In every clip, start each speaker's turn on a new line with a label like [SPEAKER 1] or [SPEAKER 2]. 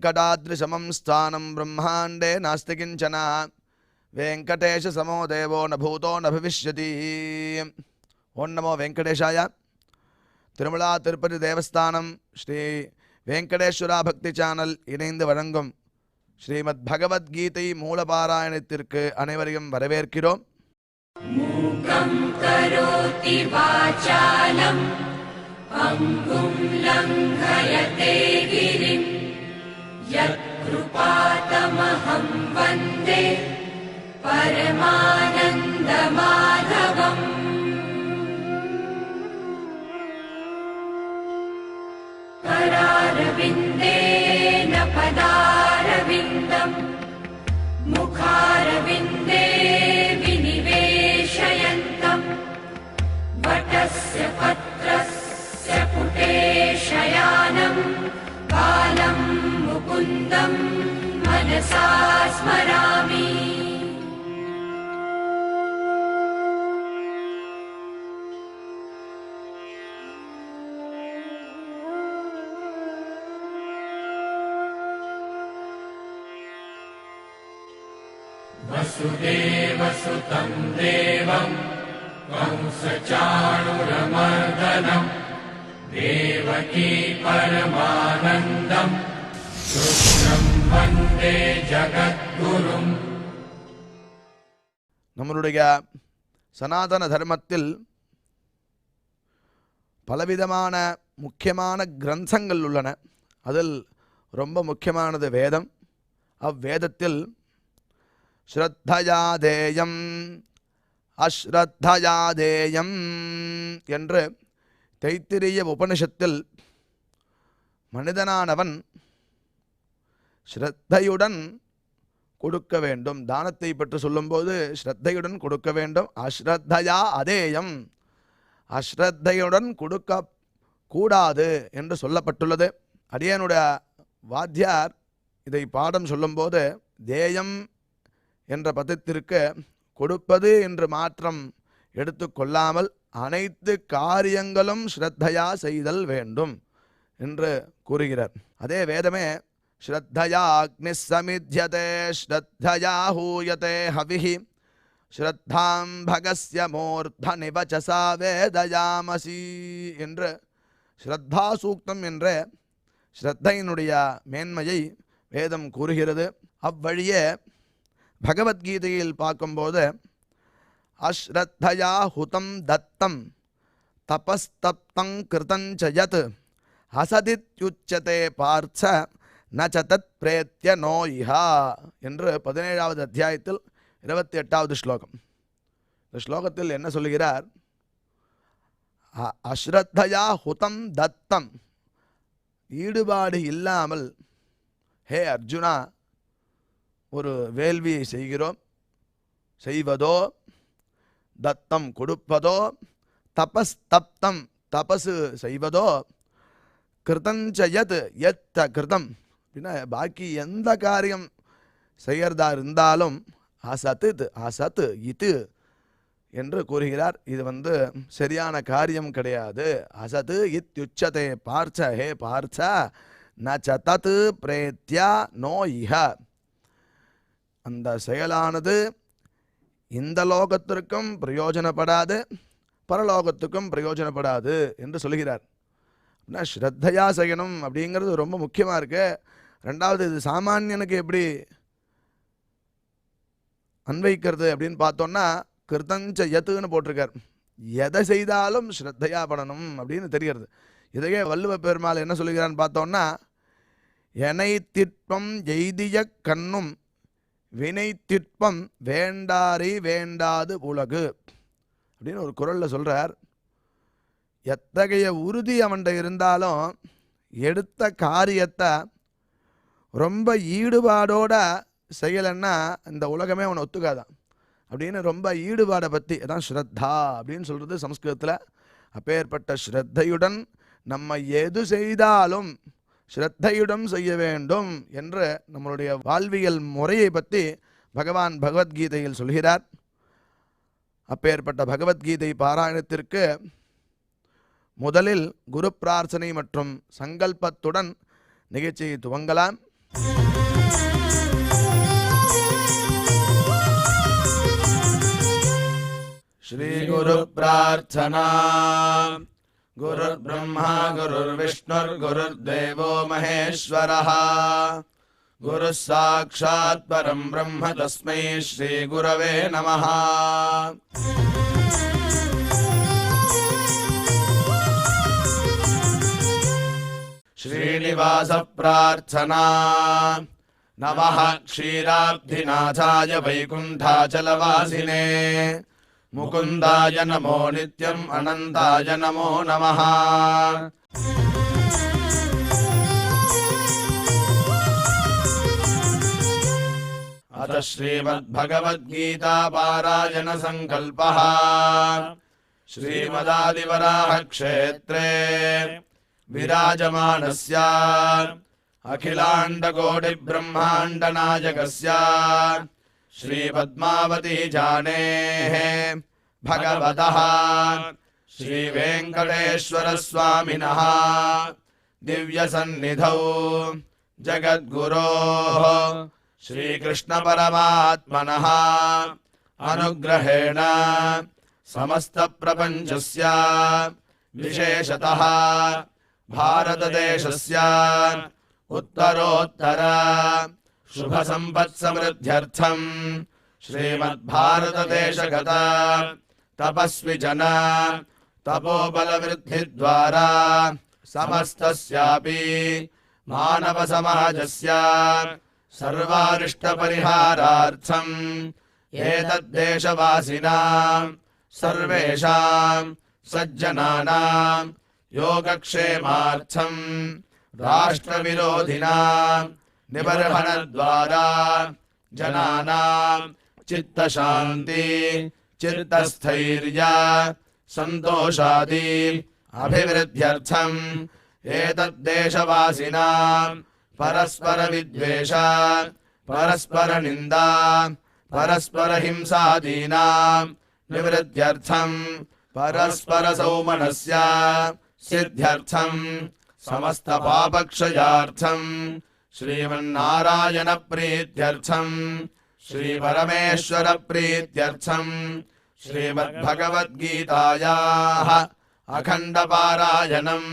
[SPEAKER 1] वेङ्कटाद्रिसमं स्थानं ब्रह्माण्डे नास्ति किञ्चन वेङ्कटेशसमो देवो न भूतो न भविष्यति. ओं नमो वेङ्कटेशाय. திருமலா திருப்பதி தேவஸ்தானம் ஸ்ரீ வெங்கடேஸ்வரா பக்தி சேனல் இணைந்து வழங்கும் ஸ்ரீமத் பகவத்கீதை மூலபாராயணத்திற்கு அனைவரையும் வரவேற்கிறோம்.
[SPEAKER 2] மூகம் கரோதி வாசாலம் அங்கும் லங்கயதே கிரிம் யத் கிருபாதமஹம் வந்தே பரமானந்த மாதவம். करारविन्देन पदारविन्दम् मुखारविन्दे विनिवेशयन्तम् वटस्य पत्रस्य पुटे शयानम् बालं मुकुन्दं मनसा स्मरामि.
[SPEAKER 3] वसुदेवसुतं देवं कंसचाणूरमर्दनं देवकी परमानन्दं कृष्णं वन्दे जगद्गुरुम्.
[SPEAKER 1] நம்மளுடைய சனாதன தர்மத்தில் பலவிதமான முக்கியமான கிரந்தங்கள் உள்ளன. அதில் ரொம்ப முக்கியமானது வேதம். அவ்வேதத்தில் ஸ்ரத்தயாதேயம் அஸ்ரத்தயாதேயம் என்று தைத்திரிய உபனிஷத்தில் மனிதனானவன் ஸ்ரத்தையுடன் கொடுக்க வேண்டும். தானத்தை பற்றி சொல்லும்போது ஸ்ரத்தையுடன் கொடுக்க வேண்டும். அஸ்ரத்தயா அதேயம், அஸ்ரத்தையுடன் கொடுக்க கூடாது என்று சொல்லப்பட்டுள்ளது. அடியனுடைய வாத்தியார் இதை பாடம் சொல்லும்போது தேயம் என்ற பதத்திற்கு கொடுப்பது என்று மாற்றம் எடுத்து கொள்ளாமல் அனைத்து காரியங்களும் ஸ்ரத்தையா செய்தல் வேண்டும் என்று கூறுகிறார். அதே வேதமே ஸ்ரத்தயா அக்னி சமித்யதே ஸ்ரத்தயா ஹூயதே ஹவிஹி ஸ்ரத்தாம் பகஸ்ய மூர்த்த நிவச்சசா வேதயாமசி என்று ஸ்ரத்தா சூக்தம் என்ற ஸ்ரத்தையினுடைய மேன்மையை வேதம் கூறுகிறது. அவ்வழியே பகவத்கீதையில் பார்க்கும்போது அஸ்ரத்தயா ஹுதம் தத்தம் தபஸ்தப்தங் கிருதஞ்சயத் அசதித்யுச்சதே பார்த்த நச்சதத் பிரேத்ய நோ இஹா என்று 17வது அத்தியாயத்தில் 28வது ஸ்லோகம். இந்த ஸ்லோகத்தில் என்ன சொல்லுகிறார்? அஸ்ரத்தயா ஹுதம் தத்தம், ஈடுபாடு இல்லாமல் ஹே அர்ஜுனா ஒரு வேள்வியை செய்வதோ தத்தம் கொடுப்பதோ தபஸ்தப்தம் தபசு செய்வதோ கிருதஞ்சயத் எத்த கிருதம் அப்படின்னா பாக்கி எந்த காரியம் செய்யறதா இருந்தாலும் அசத்து அசத்து இது என்று கூறுகிறார். இது சரியான காரியம் கிடையாது. அசத்து இத்யுச்சதே பார்ச்ச, ஹே பார்ச்ச ந சதத் பிரேத்யா நோ இஹ, அந்த செயலானது இந்த லோகத்திற்கும் பிரயோஜனப்படாது, பரலோகத்துக்கும் பிரயோஜனப்படாது என்று சொல்கிறார். அப்படின்னா ஸ்ரத்தையா செய்யணும் அப்படிங்கிறது ரொம்ப முக்கியமாக இருக்கு. ரெண்டாவது, இது சாமானியனுக்கு எப்படி அன்வைக்கிறது அப்படின்னு பார்த்தோன்னா கிருத்தஞ்ச யத்துன்னு போட்டிருக்கார். எதை செய்தாலும் ஸ்ரத்தையா படணும் அப்படின்னு தெரிகிறது. இதையே வள்ளுவ பெருமாள் என்ன சொல்லுகிறான்னு பார்த்தோன்னா எனை திட்பம் எய்திய கண்ணும் வினை திட்பம் வேண்டாரை வேண்டாது உலகு அப்படின்னு ஒரு குறளில் சொல்கிறார். எத்தகைய உறுதி அவன்கிட்ட இருந்தாலும் எடுத்த காரியத்தை ரொம்ப ஈடுபாடோட செய்யலைன்னா இந்த உலகமே அவனை ஒத்துக்காதான் அப்படின்னு ரொம்ப ஈடுபாடை பற்றி அதான் ஸ்ரத்தா அப்படின்னு சொல்கிறது சம்ஸ்கிருதத்தில். அப்பேற்பட்ட ஸ்ரத்தையுடன் நம்ம எது செய்தாலும் ஸ்ரத்தையுடன் செய்ய வேண்டும் என்று நம்மளுடைய வாழ்வியல் முறையை பற்றி பகவான் பகவத்கீதையில் சொல்கிறார். அப்பேற்பட்ட பகவத்கீதை பாராயணத்திற்கு முதலில் குரு பிரார்த்தனை மற்றும் சங்கல்பத்துடன் நிகழ்ச்சியை துவங்கலாம். श्रीगुरु प्रार्थना गुरुर्ब्रह्मा गुरुर्विष्णुर्गुरुर्देवो महेश्वरः गुरुः साक्षात् परं ब्रह्म तस्मै श्रीगुरवे नमः। श्रीनिवास प्रार्थना नमः क्षीराब्धिनाथाय वैकुण्ठाचलवासिने मुकुन्दाय नमो नित्यम् अनन्ताय नमो नमः। अथ श्रीमद्भगवद्गीता पारायण संकल्पः। श्रीमदादिवराह क्षेत्रे विराजमानस्य अखिलाण्डकोटि ब्रह्माण्ड नायकस्य श्रीपद्मावती जानेः भगवतः श्रीवेङ्कटेश्वर स्वामिनः दिव्यसन्निधौ जगद्गुरोः श्रीकृष्णपरमात्मनः अनुग्रहेण समस्तप्रपञ्चस्य विशेषतः भारतदेशस्य उत्तरोत्तर शुभसम्पत्समृद्ध्यर्थम् श्रीमद्भारतदेशगत तपस्विजन तपोबलवृद्धिद्वारा समस्तस्यापि मानवसमाजस्य सर्वारिष्टपरिहारार्थम् एतद्देशवासिनां सर्वेषां सज्जनानां योगक्षेमार्थम् राष्ट्रविरोधिनां निबर्हणद्वारा जनानां चित्तशान्ति चित्तस्थैर्य सन्तोषादि अभिवृद्ध्यर्थम् एतद्देशवासिनां परस्परविद्वेष परस्परनिन्दा परस्परहिंसादीनां निवृत्त्यर्थम् परस्परसौमनस्य सिद्ध्यर्थम् समस्तपापक्षयार्थम् श्रीमन्नारायणप्रीत्यर्थम् श्रीपरमेश्वरप्रीत्यर्थम् श्रीमद्भगवद्गीतायाः अखण्डपारायणम्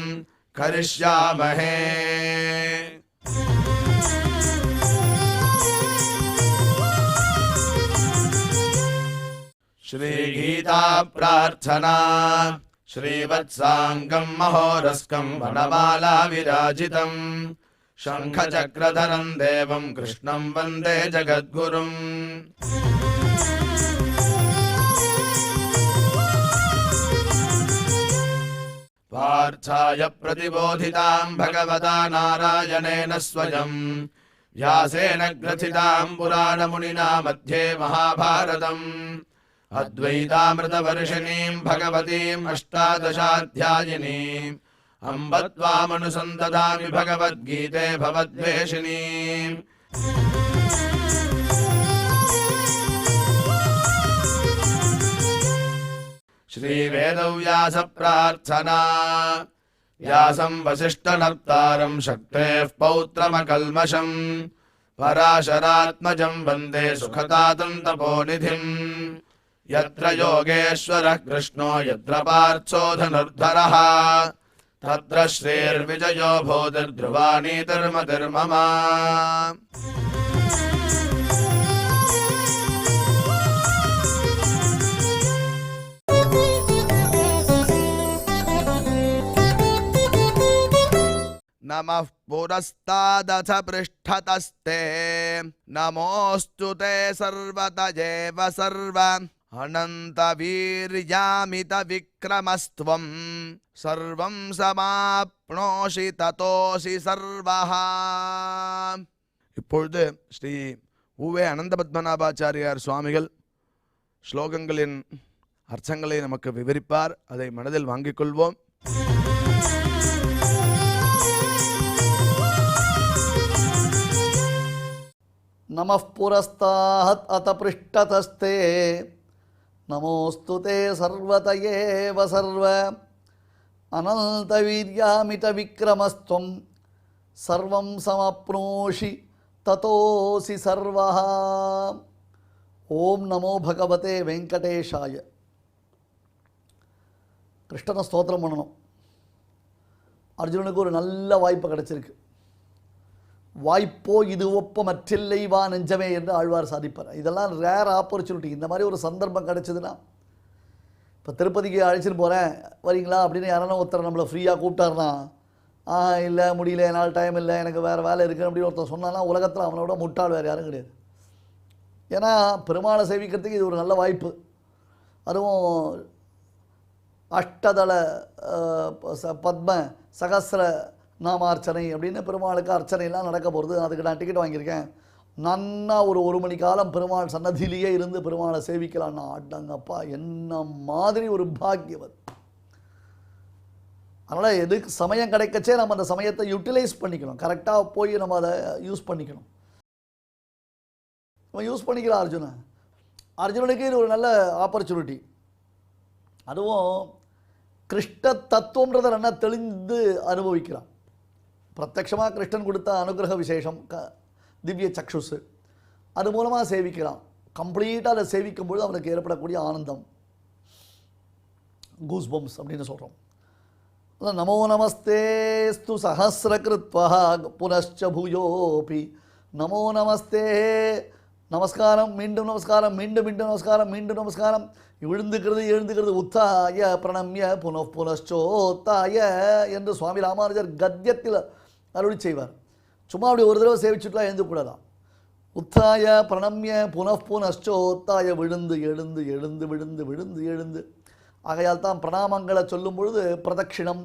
[SPEAKER 1] करिष्यामहे। श्रीगीता प्रार्थना श्रीवत्साङ्गम् महोरस्कम् वनमाला विराजितम् शङ्खचक्रधरम् देवम् कृष्णम् वन्दे जगद्गुरुम्। पार्थाय प्रतिबोधिताम् भगवता नारायणेन स्वयम् व्यासेन ग्रथिताम् पुराणमुनिना मध्ये महाभारतम् अद्वैतामृतवर्षिणीम् भगवतीम् अष्टादशाध्यायिनीम् अम्ब त्वामनुसन्दधामि भगवद्गीते भवद्वेषिणीम्। श्रीवेदव्यास प्रार्थना व्यासम् वसिष्ठनर्तारम् शक्तेः पौत्रमकल्मषम् पराशरात्मजम् वन्दे सुखतातम् तपोनिधिम्। यत्र योगेश्वरः कृष्णो यत्र पार्थो धनुर्धरः तत्र श्रीर्विजयो भूतिर्ध्रुवानीतिर्मतिर्मम। नमः पुरस्तादथ पृष्ठतस्ते नमोऽस्तु ते सर्वत एव सर्व अनन्तवीर्यामित विक्रमस्त्वं सर्वं समाप्नोषि ततोऽसि सर्वः। இப்பொழுது ஸ்ரீ உவே அனந்தபத்மநாபாச்சாரியார் சுவாமிகள் ஸ்லோகங்களின் அர்த்தங்களை நமக்கு விவரிப்பார். அதை மனதில் வாங்கிக் கொள்வோம்.
[SPEAKER 4] नमः पुरस्तात् अत पृष्ठतस्ते नमोऽस्तु ते सर्वत एव सर्व अनन्तवीर्यामित विक्रमस्त्वं सर्वं समप्नोषि ததோசி சர்வஹ. ஓம் நமோ பகவதே வெங்கடேஷாய. கிருஷ்ணனை ஸ்தோத்திரம் பண்ணணும். அர்ஜுனனுக்கு ஒரு நல்ல வாய்ப்பு கிடைச்சிருக்கு. வாய்ப்போ இது ஒப்ப மற்றில்லை வா நெஞ்சமே என்று ஆழ்வார் சாதிப்பார். இதெல்லாம் ரேர் ஆப்பர்ச்சுனிட்டி. இந்த மாதிரி ஒரு சந்தர்ப்பம் கிடைச்சதுன்னா, இப்போ திருப்பதிக்கு அழைச்சிட்டு போகிறேன் வரீங்களா அப்படின்னு யாரான ஒருத்தர் நம்மளை ஃப்ரீயாக கூப்பிட்டாருனா, இல்லை முடியல, என்னால் டைம் இல்லை, எனக்கு வேறு வேலை இருக்குது அப்படின்னு ஒருத்தர் சொன்னான்னா உலகத்தில் அவனோட முட்டாள் வேறு யாரும் கிடையாது. ஏன்னா பெருமாளை சேவிக்கிறதுக்கு இது ஒரு நல்ல வாய்ப்பு. அதுவும் அஷ்டதள பத்ம சகசிர நாமார்ச்சனை அப்படின்னு பெருமாளுக்கு அர்ச்சனைலாம் நடக்க போகிறது. அதுக்கு நான் டிக்கெட் வாங்கியிருக்கேன். நன்னா ஒரு மணி காலம் பெருமாள் சன்னதியிலேயே இருந்து பெருமாளை சேவிக்கலான்னா, அடங்கப்பா என்ன மாதிரி ஒரு பாக்கியவன். அதனால் எதுக்கு சமயம் கிடைக்கச்சே நம்ம அந்த சமயத்தை யூட்டிலைஸ் பண்ணிக்கணும். கரெக்டாக போய் நம்ம அதை யூஸ் பண்ணிக்கணும். நம்ம யூஸ் பண்ணிக்கலாம். அர்ஜுனனுக்கு இது ஒரு நல்ல ஆப்பர்ச்சுனிட்டி. அதுவும் கிருஷ்ண தத்துவன்றதை நல்லா தெளிந்து அனுபவிக்கிறான். பிரத்யட்சமாக கிருஷ்ணன் கொடுத்த அனுகிரக விசேஷம் திவ்ய சக்ஷுஸ், அது மூலமாக சேவிக்கிறான். கம்ப்ளீட்டாக அதை சேவிக்கும்பொழுது அவனுக்கு ஏற்படக்கூடிய ஆனந்தம், கூஸ் பம்ப்ஸ் அப்படின்னு சொல்கிறோம். நமோ நமஸ்தேஸ்து சஹஸ்ரகிருத்வா புனశ్చ பூயோபி. நமோ நமஸ்தே, நமஸ்காரம், மீண்டும் நமஸ்காரம், மீண்டும் மீண்டும் நமஸ்காரம், மீண்டும் நமஸ்காரம், விழுந்துக்கிறது எழுந்துக்கிறது, உத்தாய பிரணம்ய புனశ్చோத்தாய என்று சுவாமி ராமானுஜர் கத்தியத்தில் அருளி செய்வார். சும்மா அப்படி ஒரு தடவை சேவிச்சுட்டுலாம் எழுந்துக்கூடாதான். உத்தாய பிரணம்ய புனశ్చோத்தாய, விழுந்து எழுந்து எழுந்து விழுந்து விழுந்து எழுந்து. ஆகையால் தான் பிரணாமங்களை சொல்லும் பொழுது பிரதட்சிணம்,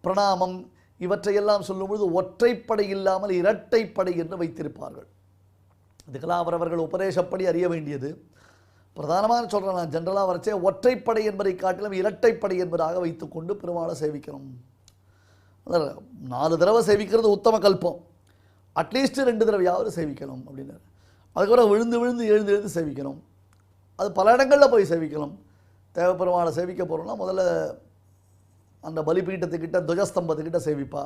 [SPEAKER 4] பிரணாமம் இவற்றையெல்லாம் சொல்லும் பொழுது ஒற்றைப்படை இல்லாமல் இரட்டைப்படை என்று வைத்திருப்பார்கள். இதுக்கெல்லாம் அவரவர்கள் உபதேசப்படி அறிய வேண்டியது. பிரதானமாக சொல்கிறேன், நான் ஜென்ரலாக வரைச்சே ஒற்றைப்படை என்பதை காட்டிலும் இரட்டைப்படை என்பதாக வைத்துக்கொண்டு பெருமாளை சேவிக்கணும். 4 தடவை சேவிக்கிறது உத்தம கல்பம். அட்லீஸ்ட் 2 தடவையாவது சேவிக்கணும் அப்படின்னு. அதுக்கப்புறம் விழுந்து விழுந்து எழுந்து எழுந்து சேவிக்கணும். அது பல இடங்களில் போய் சேவிக்கணும். தேவப்பெருமாளை சேவிக்க போகிறோம்னா முதல்ல அந்த பலிபீட்டத்துக்கிட்ட துவஜஸ்தம்பத்துக்கிட்ட சேவிப்பா.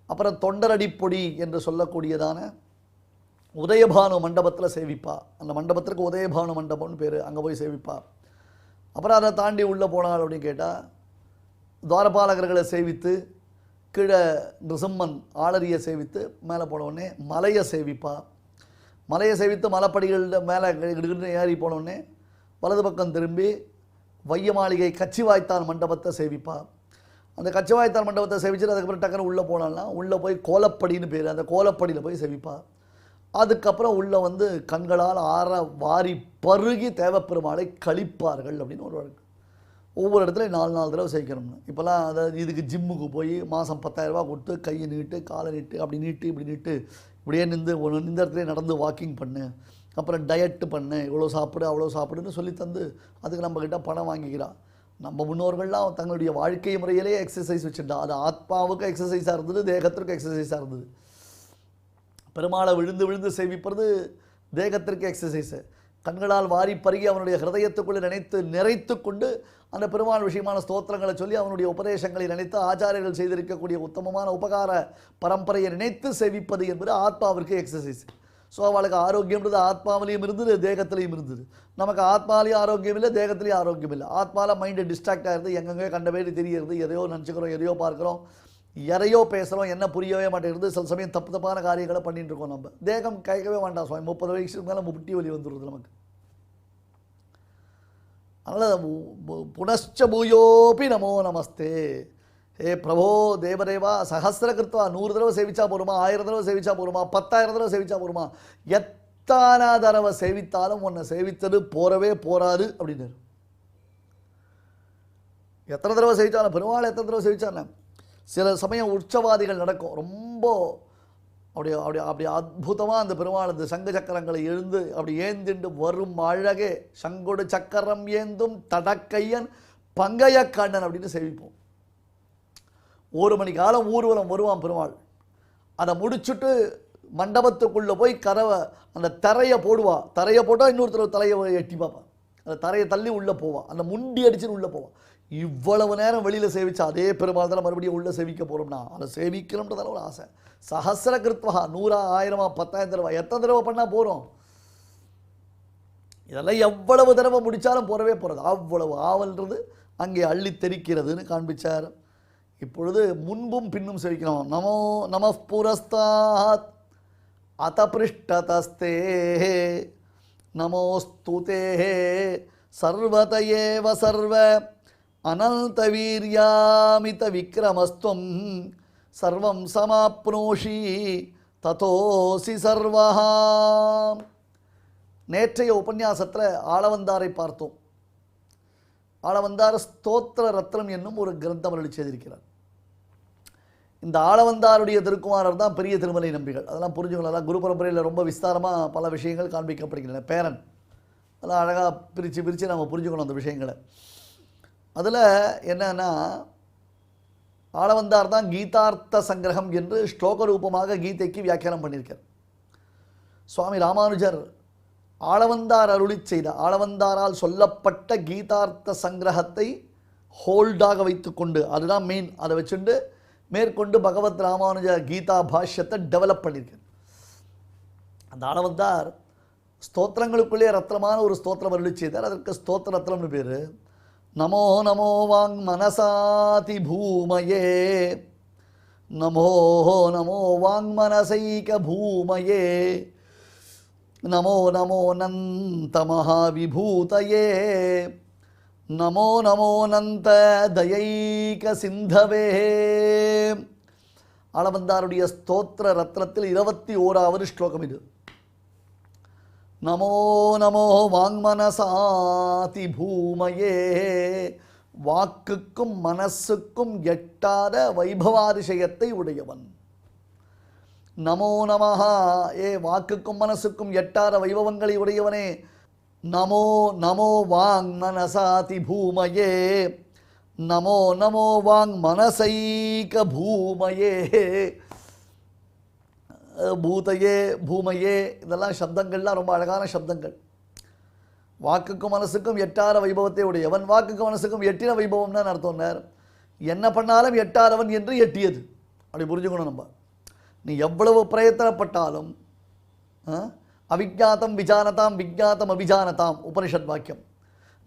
[SPEAKER 4] அப்புறம் தொண்டரடிப்பொடி என்று சொல்லக்கூடியதான உதயபானு மண்டபத்தில் சேவிப்பா. அந்த மண்டபத்திற்கு உதயபானு மண்டபம்னு பேர். அங்கே போய் சேவிப்பா. அப்புறம் அதை தாண்டி உள்ளே போனாள் அப்படின்னு கேட்டால் துவாரபாலகர்களை சேவித்து, கீழே நிருசிம்மன் ஆளரியை சேவித்து, மேலே போனவுடனே மலையை சேவிப்பா. மலையை சேவித்து மலைப்படிகள் மேலே ஏறி போனவுடனே வலது பக்கம் திரும்பி வைய மாளிகை கச்சிவாய்த்தான் மண்டபத்தை சேவிப்பா. அந்த கச்சிவாய்த்தான் மண்டபத்தை சேவிச்சுட்டு அதுக்கப்புறம் டக்குன்னு உள்ளே போனால்னா உள்ளே போய் கோலப்படின்னு பேர், அந்த கோலப்படியில் போய் சேவிப்பா. அதுக்கப்புறம் உள்ளே வந்து கண்களால் ஆற வாரி பருகி தேவப்பெருமாளை கழிப்பார்கள் அப்படின்னு ஒரு வழக்கு. ஒவ்வொரு இடத்துலையும் 4 தடவை சேவிக்கணும்னு. இப்போல்லாம் அதாவது இதுக்கு ஜிம்முக்கு போய் மாதம் 10,000 ரூபா கொடுத்து கையை நீட்டு காலை நீட்டு அப்படி நீட்டு இப்படி நீட்டு இப்படியே நின்று இந்த இடத்துல நடந்து வாக்கிங் பண்ணு, அப்புறம் டயட்டு பண்ணு, இவ்வளோ சாப்பிடு அவ்வளோ சாப்பிடுன்னு சொல்லி தந்து அதுக்கு நம்மக்கிட்ட பணம் வாங்கிக்கிறான். நம்ம முன்னோர்கள்லாம் தங்களுடைய வாழ்க்கை முறையிலே எக்ஸசைஸ் வச்சுட்டா. அது ஆத்மாவுக்கு எக்ஸசைஸாக இருந்தது, தேகத்திற்கு எக்ஸசைஸாக இருந்தது. பெருமாளை விழுந்து விழுந்து சேவிப்பது தேகத்திற்கு எக்ஸசைஸு. கண்களால் வாரி பருகி அவனுடைய ஹிருதயத்துக்குள்ளே நிறைத்து கொண்டு அந்த பெருமாள் விஷயமான ஸ்தோத்திரங்களை சொல்லி அவனுடைய உபதேசங்களை நினைத்து ஆச்சாரியர்கள் செய்திருக்கக்கூடிய உத்தமமான உபகார பரம்பரையை நினைத்து சேவிப்பது என்பது ஆத்மாவிற்கு எக்ஸசைஸ். ஸோ அவளுக்கு ஆரோக்கியம்ன்றது ஆத்மாவிலையும் இருந்தது, தேகத்திலையும் இருந்தது. நமக்கு ஆத்மாலையும் ஆரோக்கியம் இல்லை, தேகத்திலையும் ஆரோக்கியம் இல்லை. ஆத்மாவில் மைண்டு டிஸ்ட்ராக்ட் ஆகிடுது, எங்கெங்கே கண்ட பேர் தெரியறது, எதையோ நினச்சிக்கிறோம், எதையோ பார்க்குறோம், எதையோ பேசுகிறோம், என்ன புரியவே மாட்டேங்கிறது. சில சமயம் தப்பான காரியங்களை பண்ணிட்டு இருக்கோம். நம்ம தேகம் கேட்கவே வேண்டாம் சுவாமி. 30 வயசுக்கு மேலே முட்டி வலி வந்துடுது நமக்கு. அதனால் புனశ్చ பூயோபி நமோ நமஸ்தே. ஹே பிரபோ தேவதேவா சஹஸ்ரகிருத்வா. 100 தடவை சேவிச்சா போருமா, 1000 தடவை சேவிச்சா போருமா, 10,000 தடவை சேவிச்சா போருமா, எத்தனை தடவை சேவித்தாலும் உன்னை சேவித்தது போறவே போராது அப்படின்னாரு. எத்தனை தடவை சேவிச்சாலும் பெருமாள் எத்தனை தடவை சேவிச்சானே. சில சமயம் உற்சவாதிகள் நடக்கும், ரொம்ப அப்படி அப்படி அப்படி அற்புதமாக அந்த பெருமாள் அந்த சங்கு சக்கரங்களை எழுந்து அப்படி ஏந்திண்டு வரும் அழகே. சங்கொடு சக்கரம் ஏந்தும் தடக்கையன் பங்கைய கண்ணன் அப்படின்னு சேவிப்போம். 1 மணி காலம் ஊர்வலம் வருவான் பெருமாள். அதை முடிச்சுட்டு மண்டபத்துக்குள்ளே போய் கதவை அந்த தரையை போடுவா. தரையை போட்டால் இன்னொருத்தர் தலையை எட்டி பார்ப்பான். அந்த தரையை தள்ளி உள்ளே போவான், அந்த முண்டி அடிச்சுன்னு உள்ளே போவான். இவ்வளவு நேரம் வெளியில் சேவிச்சா அதே பெருமாள் தான் மறுபடியும் உள்ளே சேவிக்க போகிறோம்னா அதை சேவிக்கணுன்றதால ஒரு ஆசை. சஹசிர கிருத்வா, 100, 1000, 10,000 தடவை, எத்தனை தடவை பண்ணால் போகிறோம்? இதெல்லாம் எவ்வளவு தடவை முடித்தாலும் போறவே போகிறது. அவ்வளவு ஆவல்ன்றது அங்கே அள்ளி தெரிக்கிறதுன்னு காண்பிச்சார். இப்பொழுது முன்பும் பின்னும் சேவிக்கணும். நமோ நம புரஸ்தாத் அத பிருஷ்டதஸ்தே நமோஸ்துதே சர்வதயேவ சர்வ அனந்த வீர்யாமித விக்ரமஸ்துவம் சர்வம் சமாப்னோஷி ததோசி சர்வஹா. நேற்றைய உபன்யாசத்தில் ஆளவந்தாரை பார்த்தோம். ஆளவந்தார் ஸ்தோத்திர ரத்னம் என்னும் ஒரு கிரந்தம் அருளி செய்திருக்கிறார். இந்த ஆளவந்தாருடைய திருக்குமாரர் தான் பெரிய திருமலை நம்பிகள். அதெல்லாம் புரிஞ்சுக்கலாம். குரு பரம்பரையில் ரொம்ப விஸ்தாரமாக பல விஷயங்கள் காண்பிக்கப்படுகின்றன. பேரன் அதெல்லாம் அழகாக பிரித்து நம்ம புரிஞ்சுக்கணும் அந்த விஷயங்களை. அதில் என்னன்னா, ஆளவந்தார் தான் கீதார்த்த சங்கிரகம் என்று ஸ்லோக ரூபமாக கீதைக்கு வியாக்கியானம் பண்ணியிருக்கார். சுவாமி ராமானுஜர் ஆளவந்தார் அருளி செய்த, ஆளவந்தாரால் சொல்லப்பட்ட கீதார்த்த சங்கிரகத்தை ஹோல்டாக வைத்துக்கொண்டு, அதுதான் மெயின், அதை வச்சுட்டு மேற்கொண்டு பகவத் ராமானுஜ கீதா பாஷ்யத்தை டெவலப் பண்ணியிருக்கார். அந்த ஆளவந்தார் ஸ்தோத்திரங்களுக்குள்ளே ரத்னமான ஒரு ஸ்தோத்திரம் அருளி செய்தார். அதற்கு ஸ்தோத்திர ரத்னம்னு பேர். நமோ நமோ வாங் மனசாதி பூமயே, நமோ நமோ வாங் மனசைக பூமயே, நமோ நமோ நந்த மகாவிபூதயே, நமோ நமோ நந்த தயைக சிந்தவே. ஆளவந்தாருடைய ஸ்தோத்திர ரத்னத்தில் 21வது ஸ்லோகம் இது. நமோ நமோ வாங்மனசாதி பூமயே, வாக்குக்கும் மனசுக்கும் எட்டாத வைபவாதிசயத்தை உடையவன். நமோ நமஹா, ஏ வாக்குக்கும் மனசுக்கும் எட்டாத வைபவங்களை உடையவனே. நமோ நமோ வாங் மனசாதி பூமயே, நமோ நமோ வாங் மனசைக பூமயே. பூதையே பூமையே இதெல்லாம் சப்தங்கள்லாம் ரொம்ப அழகான சப்தங்கள். வாக்குக்கும் மனசுக்கும் எட்டார வைபவத்தை உடையவன். வாக்குக்கும் மனசுக்கும் எட்டின வைபவம்னா அர்த்தம்னார். என்ன பண்ணாலும் எட்டாரவன் என்று எட்டியது, அப்படி புரிஞ்சுக்கணும். நம்ம நீ எவ்வளவு பிரயத்தனப்பட்டாலும் அவிஜாத்தம் விஜானதாம் விஜாத்தம் அபிஜானதாம் உபனிஷத் வாக்கியம்.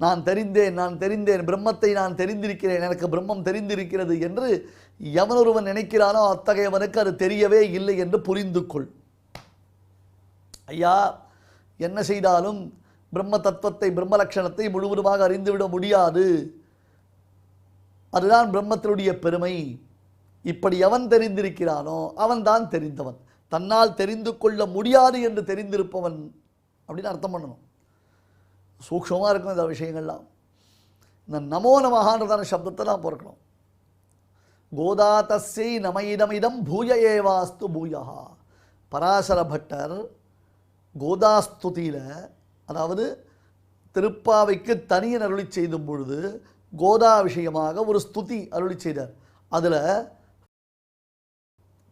[SPEAKER 4] நான் தெரிந்தேன் பிரம்மத்தை நான் தெரிந்திருக்கிறேன், எனக்கு பிரம்மம் தெரிந்திருக்கிறது என்று எவனொருவன் நினைக்கிறானோ அத்தகையவனுக்கு அது தெரியவே இல்லை என்று புரிந்து கொள். ஐயா, என்ன செய்தாலும் பிரம்ம தத்துவத்தை பிரம்ம லட்சணத்தை முழுவதுமாக அறிந்துவிட முடியாது. அதுதான் பிரம்மத்தினுடைய பெருமை. இப்படி எவன் தெரிந்திருக்கிறானோ அவன் தான் தெரிந்தவன். தன்னால் தெரிந்து கொள்ள முடியாது என்று தெரிந்திருப்பவன் அப்படின்னு அர்த்தம் பண்ணணும். சூக்ஷமாக இருக்கும் இந்த விஷயங்கள்லாம். இந்த நமோ நமஹான்றதான சப்தத்தை தான் பொறுக்கணும். கோதாதஸ்யை நமைதமிதம் பூய ஏவாஸ்து பூயா. பராசர பட்டர் கோதாஸ்துதியில், அதாவது திருப்பாவைக்கு தனியன் அருளி செய்தும் பொழுது கோதா விஷயமாக ஒரு ஸ்துதி அருளி செய்தார். அதில்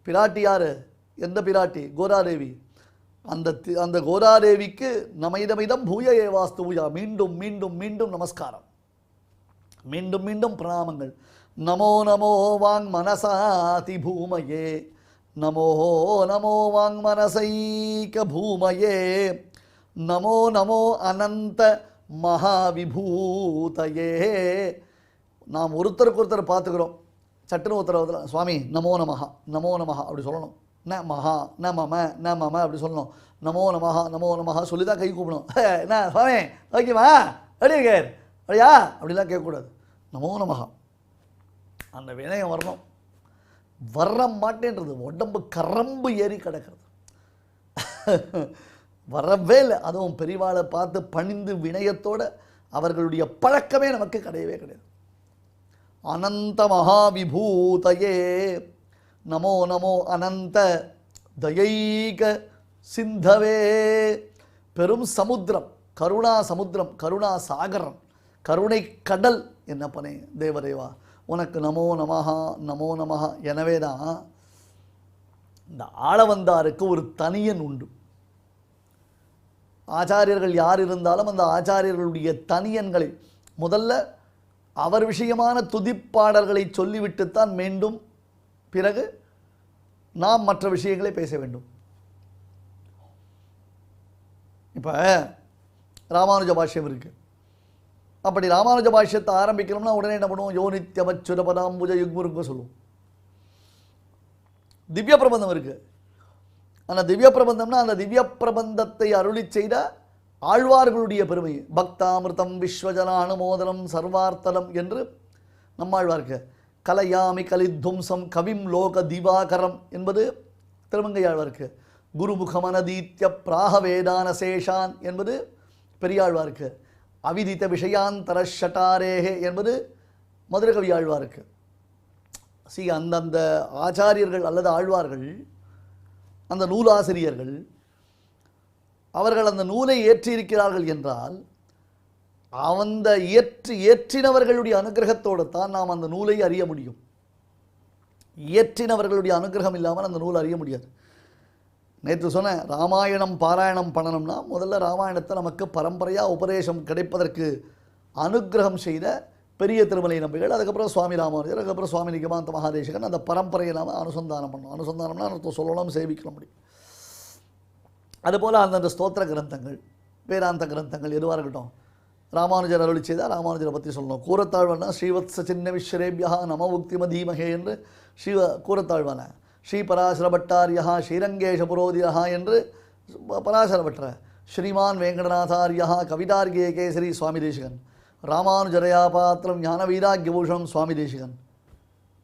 [SPEAKER 4] பிராட்டி யார்? எந்த பிராட்டி? கோதாதேவி. அந்த கோதாதேவிக்கு நமைதமிதம் பூய ஏவாஸ்து பூயா, மீண்டும் மீண்டும் மீண்டும் நமஸ்காரம், மீண்டும் மீண்டும் பிரணாமங்கள். நமோ நமோ வாங் மனசாதி பூமயே, நமோ நமோ வாங் மனசைக பூமயே, நமோ நமோ அனந்த மகாவிபூதயே. நாம் ஒருத்தருக்கு ஒருத்தர் பார்த்துக்கிறோம். சட்டுன்னு ஒருத்தர் சுவாமி நமோ நமஹா நமோ நமஹா அப்படி சொல்லணும். ந மகா ந மம ந மம அப்படி சொல்லணும். நமோ நமஹா சொல்லி தான் கை கூப்பிடணும். என்ன சுவாமி ஓகேவா, அப்படியே கேர் அப்படியா அப்படிலாம் கேட்கக்கூடாது. நமோ நமஹா அந்த வினயம் வரணும். வர மாட்டேன்றது, உடம்பு கரம்பு ஏறி கிடக்கிறது. வரவே இல்லை. அதுவும் பெரியவாளை பார்த்து பணிந்து வினயத்தோடு அவர்களுடைய பழக்கமே நமக்கு கிடையவே கிடையாது. அனந்த மகாவிபூதயே, நமோ நமோ அனந்த தயைக சிந்தவே. பெரும் சமுத்திரம், கருணா சமுத்திரம், கருணா சாகரம், கருணை கடல் என்னப்பனே தேவதேவா, உனக்கு நமோ நமஹா நமோ நமஹா. எனவே தான் இந்த ஆளவந்தாருக்கு ஒரு தனியன் உண்டு. ஆச்சாரியர்கள் யார் இருந்தாலும் அந்த ஆச்சாரியர்களுடைய தனியன்களை முதல்ல அவர் விஷயமான துதிப்பாடல்களை சொல்லிவிட்டுத்தான் மீண்டும் பிறகு நாம் மற்ற விஷயங்களை பேச வேண்டும். இப்போ ராமானுஜ பாஷ்யம் இருக்குது. அப்படி ராமானுஜ பாஷ்யத்தை ஆரம்பிக்கணும்னா உடனே என்ன பண்ணுவோம்? யோனித்யமச்சுரபதாம்புஜ யுக்முருங்க சொல்லுவோம். திவ்ய பிரபந்தம் இருக்குது. அந்த திவ்ய பிரபந்தம்னா அந்த திவ்ய பிரபந்தத்தை அருளி செய்த ஆழ்வார்களுடைய பெருமை. பக்தாமிருதம் விஸ்வஜன அனுமோதனம் சர்வார்த்தனம் என்று நம்மாழ்வார்க்கு. கலையாமி கலித்வம்சம் கவிம் லோக திவாகரம் என்பது திருமங்கையாழ்வார்க்கு. குருமுகமனதீத்ய பிராக வேதான சேஷான் என்பது பெரியாழ்வார்க்கு. அவிதித்த விஷயாந்தர ஷட்டாரேகே என்பது மதுரகவி ஆழ்வார்க்கு. அந்தந்த ஆச்சாரியர்கள் அல்லது ஆழ்வார்கள், அந்த நூலாசிரியர்கள், அவர்கள் அந்த நூலை ஏற்றியிருக்கிறார்கள் என்றால் அந்த ஏற்றினவர்களுடைய அனுகிரகத்தோடு தான் நாம் அந்த நூலை அறிய முடியும். இயற்றினவர்களுடைய அனுகிரகம் இல்லாமல் அந்த நூல் அறிய முடியாது. நேற்று சொன்னேன், ராமாயணம் பாராயணம் பண்ணணும்னா முதல்ல ராமாயணத்தை நமக்கு பரம்பரையாக உபதேசம் கிடைப்பதற்கு அனுகிரகம் செய்த பெரிய திருமலை நம்பிகள், அதுக்கப்புறம் சுவாமி ராமானுஜர், அதுக்கப்புறம் சுவாமி நிகமாந்த மகாதேசிகன், அந்த பரம்பரையை நாம் அனுசந்தானம் பண்ணணும். அனுசந்தானம்னா அர்த்தம் சொல்லணும், சேவிக்கலாம் முடியும். அதுபோல் அந்தந்த ஸ்தோத்திர கிரந்தங்கள், வேதாந்த கிரந்தங்கள் எதுவாக இருக்கட்டும், ராமானுஜர் அருளி செய்தால் ராமானுஜரை பற்றி சொல்லணும். கூரத்தாழ்வானா ஸ்ரீவத்ஸ சின்ன விஸ்வரேபியா நம உக்திம தீமகே என்று கூரத்தாழ்வான, ஸ்ரீ பராசர பட்டாரியா ஸ்ரீரங்கேஷ புரோதியா என்று பராசர பட்டர, ஸ்ரீமான் வேங்கடநாதாரியா கவிதார்கிய கேசரி சுவாமி தேசிகன், ராமானுஜரயா பாத்திரம் ஞான வீராக்கியபூஷணம் சுவாமி தேசிகன்,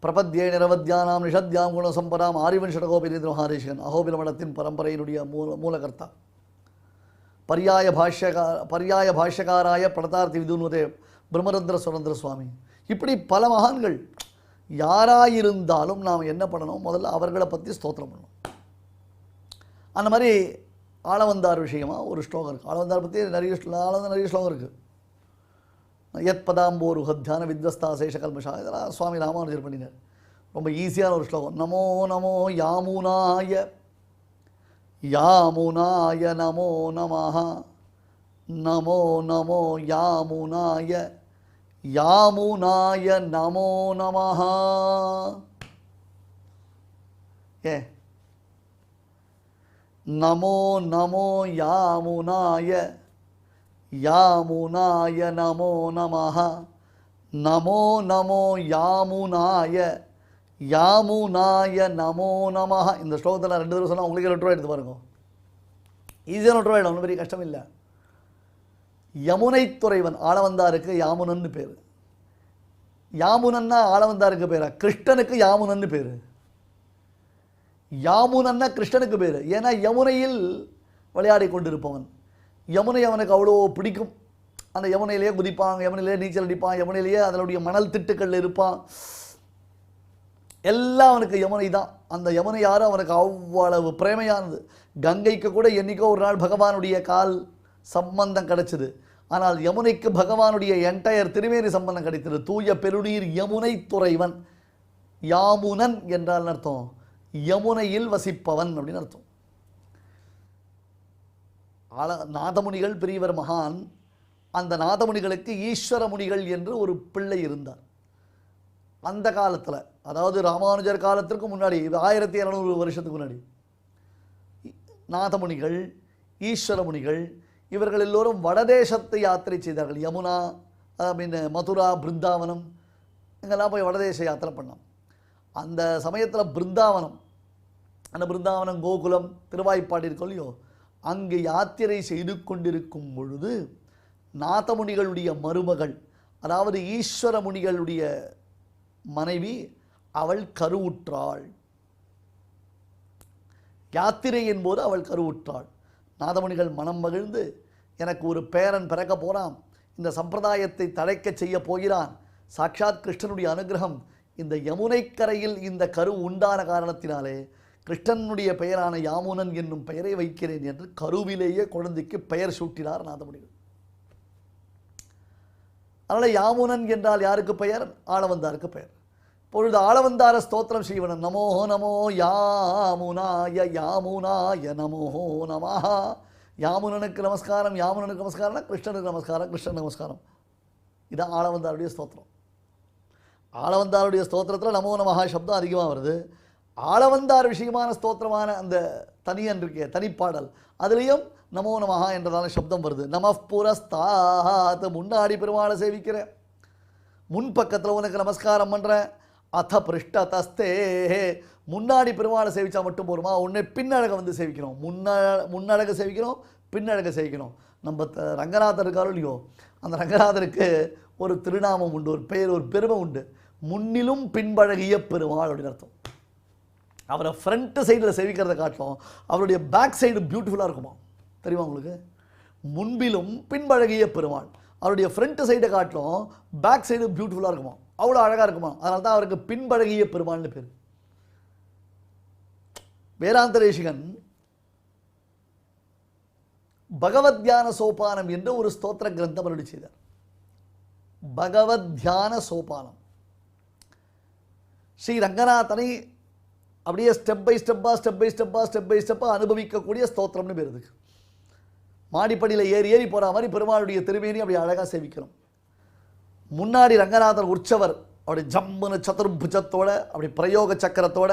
[SPEAKER 4] பிரபத்யே நிரவத்யானாம் நிஷத்யாம் குணசம்பராம் ஆரிவன்ஷடகோபிரேந்திர மகாதேசிகன், அகோபில மடத்தின் பரம்பரையினுடைய மூலகர்த்தா. பர்யாய பாஷ்யகாராய பிரதார்த்தி விதுனுதே பிரம்மரந்திர சுரந்திர சுவாமி. இப்படி பல மகான்கள் யாராயிருந்தாலும் நாம் என்ன பண்ணணும்? முதல்ல அவர்களை பற்றி ஸ்தோத்திரம் பண்ணணும். அந்த மாதிரி ஆளவந்தார் விஷயமாக ஒரு ஸ்லோகம் இருக்குது. ஆளவந்தார் பற்றி நிறைய ஸ்லோகம் இருக்குது. யத் பதாம்போருஹ தியான வித்வஸ்தா சேஷ கல்மஷா, இதெல்லாம் சுவாமி ராமானுஜர் பண்ணினார். ரொம்ப ஈஸியான ஒரு ஸ்லோகம். நமோ நமோ யாமுனாய யாமுனாய நமோ நமஹ, நமோ நமோ யாமுனாய யாமுனாய நமோ நமஹ. நமோ நமோ யாமுனாய யாமுனாய நமோ நமஹ, நமோ நமோ யாமுனாய யாமுனாய நமோ நமஹ. இந்த ஸ்லோகத்தில் நான் 2 தடவை சொன்னால் உங்களுக்கு 2 ரூபா எடுத்து பாருங்க. ஈஸியாக 2 ரூபா ஒன்றும் பெரிய கஷ்டம் இல்லை. யமுனை துறைவன் ஆளவந்தாருக்கு யாமுனன்னு பேர். யாமுனன்னா ஆளவந்தாருக்கு பேரா? கிருஷ்ணனுக்கு யாமுனன்னு பேர். யாமுனன்னா கிருஷ்ணனுக்கு பேர். ஏன்னா யமுனையில் விளையாடி கொண்டிருப்பவன். யமுனை அவனுக்கு அவ்வளோ பிடிக்கும். அந்த யமுனையிலேயே குதிப்பான், யமுனையிலேயே நீச்சல் அடிப்பான், யமுனையிலேயே அதனுடைய மணல் திட்டுக்கள் இருப்பான். எல்லாம் அவனுக்கு யமுனை தான். அந்த யமுனை யாரும் அவனுக்கு அவ்வளவு பிரேமையானது. கங்கைக்கு கூட என்றைக்கோ ஒரு நாள் பகவானுடைய கால் சம்பந்தம் கிடைச்சது. ஆனால் யமுனைக்கு பகவானுடைய என்டையர் திருமேனி சம்பந்தம் கிடைத்தது. தூய பெருநீர் யமுனை துறைவன். யாமுனன் என்றால் அர்த்தம் யமுனையில் வசிப்பவன் அப்படின்னு அர்த்தம். நாதமுனிகள் பெரியவர் மகான். அந்த நாதமுனிகளுக்கு ஈஸ்வர முனிகள் என்று ஒரு பிள்ளை இருந்தார். அந்த காலத்தில், அதாவது ராமானுஜர் காலத்திற்கு முன்னாடி, 1700 வருஷத்துக்கு முன்னாடி, நாதமுனிகள், ஈஸ்வர முனிகள் இவர்கள் எல்லோரும் வடதேசத்தை யாத்திரை செய்தார்கள். யமுனா, மதுரா, பிருந்தாவனம் இங்கெல்லாம் போய் வடதேச யாத்திரை பண்ணோம். அந்த சமயத்தில் பிருந்தாவனம், அந்த பிருந்தாவனம் கோகுலம் திருவாய்ப்பாடி இருக்கும் இல்லையோ, அங்கு யாத்திரை செய்து கொண்டிருக்கும் பொழுது நாதமுனிகளுடைய மருமகள், அதாவது ஈஸ்வர முனிகளுடைய மனைவி, அவள் கருவுற்றாள். யாத்திரையின் போது அவள் கருவுற்றாள். நாதமுனிகள் மனம் மகிழ்ந்து, எனக்கு ஒரு பேரன் பிறக்க போகிறான், இந்த சம்பிரதாயத்தை தழைக்க செய்ய போகிறான், சாட்சாத் கிருஷ்ணனுடைய அனுகிரகம் இந்த யமுனைக்கரையில் இந்த கரு உண்டான காரணத்தினாலே கிருஷ்ணனுடைய பெயரான யாமுனன் என்னும் பெயரை வைக்கிறேன் என்று கருவிலேயே குழந்தைக்கு பெயர் சூட்டினார் நாதமுனிகள். அதனால் யாமுனன் என்றால் யாருக்கு பெயர்? ஆளவந்தாருக்கு பெயர். பொழுது ஆளவந்தார ஸ்தோத்திரம் செய்வன. நமோ நமோ யாமுனாய யாமுனாய நமோ நமஹ, யாமுனனுக்கு நமஸ்காரம், யாமுனனுக்கு நமஸ்காரம்னா கிருஷ்ணனுக்கு நமஸ்காரம், கிருஷ்ணனுக்கு நமஸ்காரம். இதான் ஆளவந்தாருடைய ஸ்தோத்திரம். ஆளவந்தாருடைய ஸ்தோத்திரத்தில் நமோ நமஹா சப்தம் அதிகமாக வருது. ஆளவந்தார் விஷயமான ஸ்தோத்திரமான அந்த தனியன் இருக்கே தனிப்பாடல், அதுலேயும் நமோ நமஹா என்றதான சப்தம் வருது. நம புரஸ்தாத், முன்னாடி பெருமாளை சேவிக்கிறேன், முன்பக்கத்தில் உனக்கு நமஸ்காரம் பண்ணுறேன். அத பிருஷ்டதஸ்தே, முன்னாடி பெருமாளை சேவிச்சா மட்டும் போருமா, உன்னை பின்னழக வந்து சேவிக்கணும். முன்னழக சேவிக்கணும், பின்னழக சேவிக்கணும். நம்ம ரங்கநாதர் இருக்காரோ இல்லையோ, அந்த ரங்கநாதருக்கு ஒரு திருநாமம் உண்டு, ஒரு பெயர், ஒரு பெருமை உண்டு. முன்னிலும் பின்பழகிய பெருமாள் அப்படின்னு அர்த்தம். அவரை ஃப்ரண்ட் சைடில் சேவிக்கிறத காட்டிலும் அவருடைய பேக் சைடு பியூட்டிஃபுல்லாக இருக்குமா தெரியுமா உங்களுக்கு? முன்பிலும் பின்பழகிய பெருமாள், அவருடைய ஃப்ரண்ட் சைடை காட்டிலும் பேக் சைடு பியூட்டிஃபுல்லாக இருக்குமா, அவ்வளோ அழகாக இருக்குமா. அதனால தான் அவருக்கு பின்பழகிய பெருமாள்னு பேர். வேதாந்த தேசிகன் பகவத் தியான சோபானம் என்ற ஒரு ஸ்தோத்திர கிரந்தம் அருளி செய்தார். பகவத் தியான சோபானம் ஸ்ரீ ரங்கநாதனை அப்படியே ஸ்டெப் பை ஸ்டெப்பாக அனுபவிக்கக்கூடிய ஸ்தோத்திரம்னு பேர் இதுக்கு. மாடிப்படியில் ஏறி ஏறி போகிற மாதிரி பெருமாளுடைய திருமேனி அப்படி அழகாக சேவிக்கிறோம். முன்னாடி ரங்கநாதர் உற்சவர் அப்படி ஜம்முன்னு சதுர்புஜத்தோட அப்படி பிரயோக சக்கரத்தோட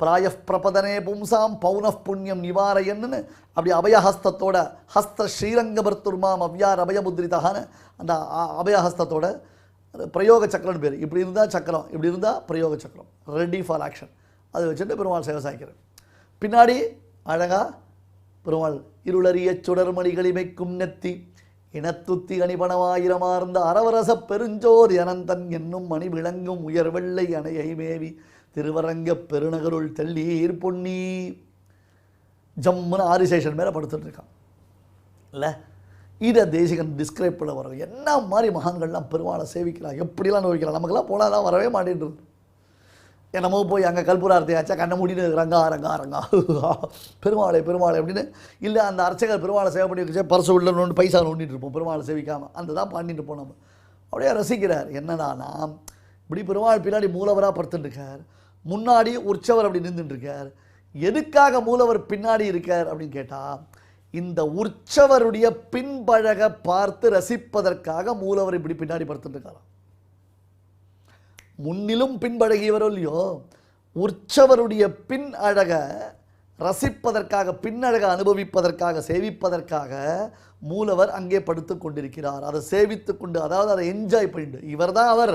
[SPEAKER 4] பிராய பிரபதனே பும்சாம் பௌனப் புண்ணியம் நிவாரையன்னு அப்படி அபயஹஸ்தத்தோட, ஹஸ்த ஸ்ரீரங்கபர்த்துர்மாம் அவ்யார் அபயமுத்ரிதான அந்த அபயஹஸ்தத்தோட பிரயோக சக்கரம்னு பேர். இப்படி இருந்தால் சக்கரம், இப்படி இருந்தால் பிரயோக சக்கரம், ரெடி ஃபார் ஆக்ஷன். அதை வச்சுட்டு பெருமாள் சேவை சாய்க்கிறேன். பின்னாடி அழகாக பெருமாள் இருளறிய சுடர்மணிகளிமைக்கும் நெத்தி இனத்துத்தி அணிபணமாயிரமார்ந்த அரவரச பெருஞ்சோர் அனந்தன் என்னும் மணி விளங்கும் உயர் வெள்ளை அணையை மேவி திருவரங்க பெருநகருள் தெள்ளீர் பொன்னி ஜம்முன்னு ஆரிசேஷன் மேலே படுத்துட்டு இருக்கான் இல்லை? இதை தேசிகன் டிஸ்கிரைப் பண்ண வர என்ன மாதிரி மகான்கள்லாம் பெருமாளை சேவிக்கிறான், எப்படிலாம் நோய்க்கிறான். நமக்கெல்லாம் போனாலாம் வரவே மாட்டேன்றது. என்னமோ போய் அங்கே கல்பூரார்த்தி ஆச்சா கண்ணை மூடின்னு ரங்கா ரங்கா ரங்கா பெருமாளை பெருமாளை அப்படின்னு இல்லை. அந்த அர்ச்சகர் பெருமாளை சேவை பண்ணி வச்சு பரிசு உள்ள நோண்டு பைசா நோண்டிட்டு இருப்போம், பெருமாளை சேவிக்காமல் அந்த தான் பண்ணிட்டு இருப்போம். நம்ம அப்படியே ரசிக்கிறார். என்னடானா இப்படி பெருமாள் பின்னாடி மூலவராக படுத்துட்டுருக்கார், முன்னாடி உற்சவர் அப்படி நின்றுட்டுருக்கார். எதுக்காக மூலவர் பின்னாடி இருக்கார் அப்படின்னு கேட்டால், இந்த உற்சவருடைய பின்பழக பார்த்து ரசிப்பதற்காக மூலவர் இப்படி பின்னாடி படுத்துட்டுருக்காராம். முன்னிலும் பின்பழகியவரோ இல்லையோ, உற்சவருடைய பின் அழக ரசிப்பதற்காக, பின்னழக அனுபவிப்பதற்காக, சேவிப்பதற்காக மூலவர் அங்கே படுத்து கொண்டிருக்கிறார். அதை சேவித்து கொண்டு, அதாவது அதை என்ஜாய் பண்ணிட்டு, இவர் தான் அவர்.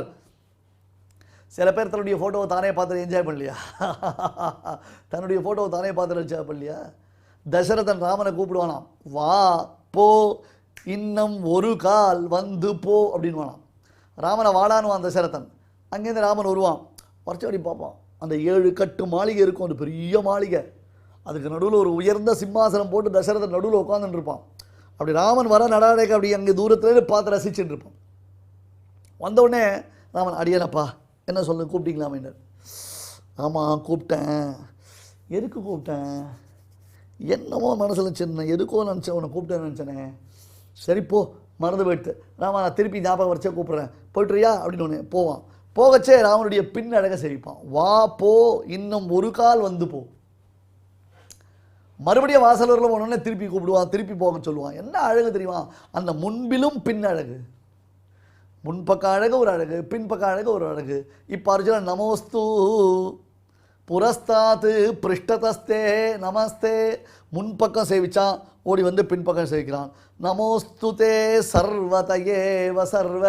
[SPEAKER 4] சில பேர் தன்னுடைய ஃபோட்டோவை தானே பார்த்து என்ஜாய் பண்ணலையா? தன்னுடைய ஃபோட்டோவை தானே பார்த்து என்ஜாய் பண்ணலையா? தசரதன் ராமனை கூப்பிடுவானாம், வா போ இன்னும் ஒரு கால் வந்து போ அப்படின்னு வானாம். ராமனை வாடானுவான் தசரதன். அங்கேருந்து ராமன் வருவான், வரைச்சபடி பார்ப்பான். அந்த 7 கட்டு மாளிகை இருக்கும், அந்த பெரிய மாளிகை. அதுக்கு நடுவில் ஒரு உயர்ந்த சிம்மாசனம் போட்டு தசரதன் நடுவில் உட்காந்துட்டு இருப்பான். அப்படி ராமன் வர நடாடைக்கு அப்படி அங்கே தூரத்துலேருந்து பார்த்து ரசிச்சுட்டு இருப்பான். வந்தவுடனே ராமன், அடியனப்பா என்ன சொல்லு, கூப்பிட்டீங்களாமேன்னு. ஆமாம் கூப்பிட்டேன். எதுக்கு கூப்பிட்டேன்? என்னமோ மனசில் சின்ன எதுக்கோ நினச்சேன், உன்னை கூப்பிட்டேன்னு நினச்சேனே. சரி போ, மறந்து போயிடுத்து. ராமா நான் திருப்பி ஞாபகம் வச்சே கூப்பிட்றேன், போய்ட்டுறியா அப்படின்னு ஒன்று போவான். போகச்சே ராமனுடைய பின் அழக சேவிப்பான். வா போ இன்னும் ஒரு கால் வந்து போ. மறுபடியும் வாசலூரில் போனோடனே திருப்பி கூப்பிடுவான், திருப்பி போக சொல்லுவான். என்ன அழகு தெரியுமா? அந்த முன்பிலும் பின் அழகு. முன்பக்க அழகு ஒரு அழகு, பின்பக்க அழகு ஒரு அழகு. இப்போ அர்ஜுனன் நமோஸ்து புரஸ்தாத்து பிருஷ்டதஸ்தே நமஸ்தே, முன்பக்கம் சேவிச்சான், ஓடி வந்து பின்பக்கம் சேவிக்கிறான். நமோஸ்துதே சர்வதயேவ சர்வ.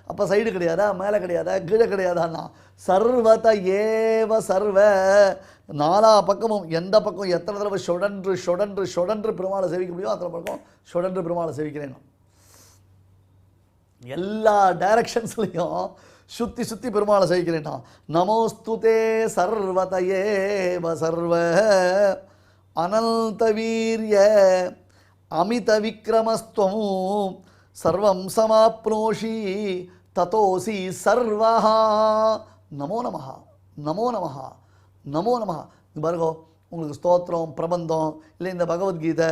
[SPEAKER 4] அப்போ சைடு கிடையாதா, மேலே கிடையாதா, கீழே கிடையாதான்னா சர்வதயேவ சர்வ. 4 பக்கமும், எந்த பக்கம் எத்தனை தடவை சொடன்று சொடன்று சொடன்று பெருமாளை சேவிக்க முடியும் அத்தனை பக்கம் சொடன்று பெருமாளை சேவிக்கிறேன். எல்லா டைரக்ஷன்ஸ்லையும் சுற்றி சுற்றி பெருமாளை சேவிக்கிறேன்னா. நமோஸ்துதே சர்வதயேவ சர்வ அனந்த வீரிய அமித விக்ரமஸ்துவம் சர்வம் சமாப்னோஷி ததோசி சர்வஹா. நமோ நமஹ நமோ நமஹ நமோ நமஹ. பாருங்க, உங்களுக்கு ஸ்தோத்திரம் பிரபந்தம் இல்லை இந்த பகவத்கீதை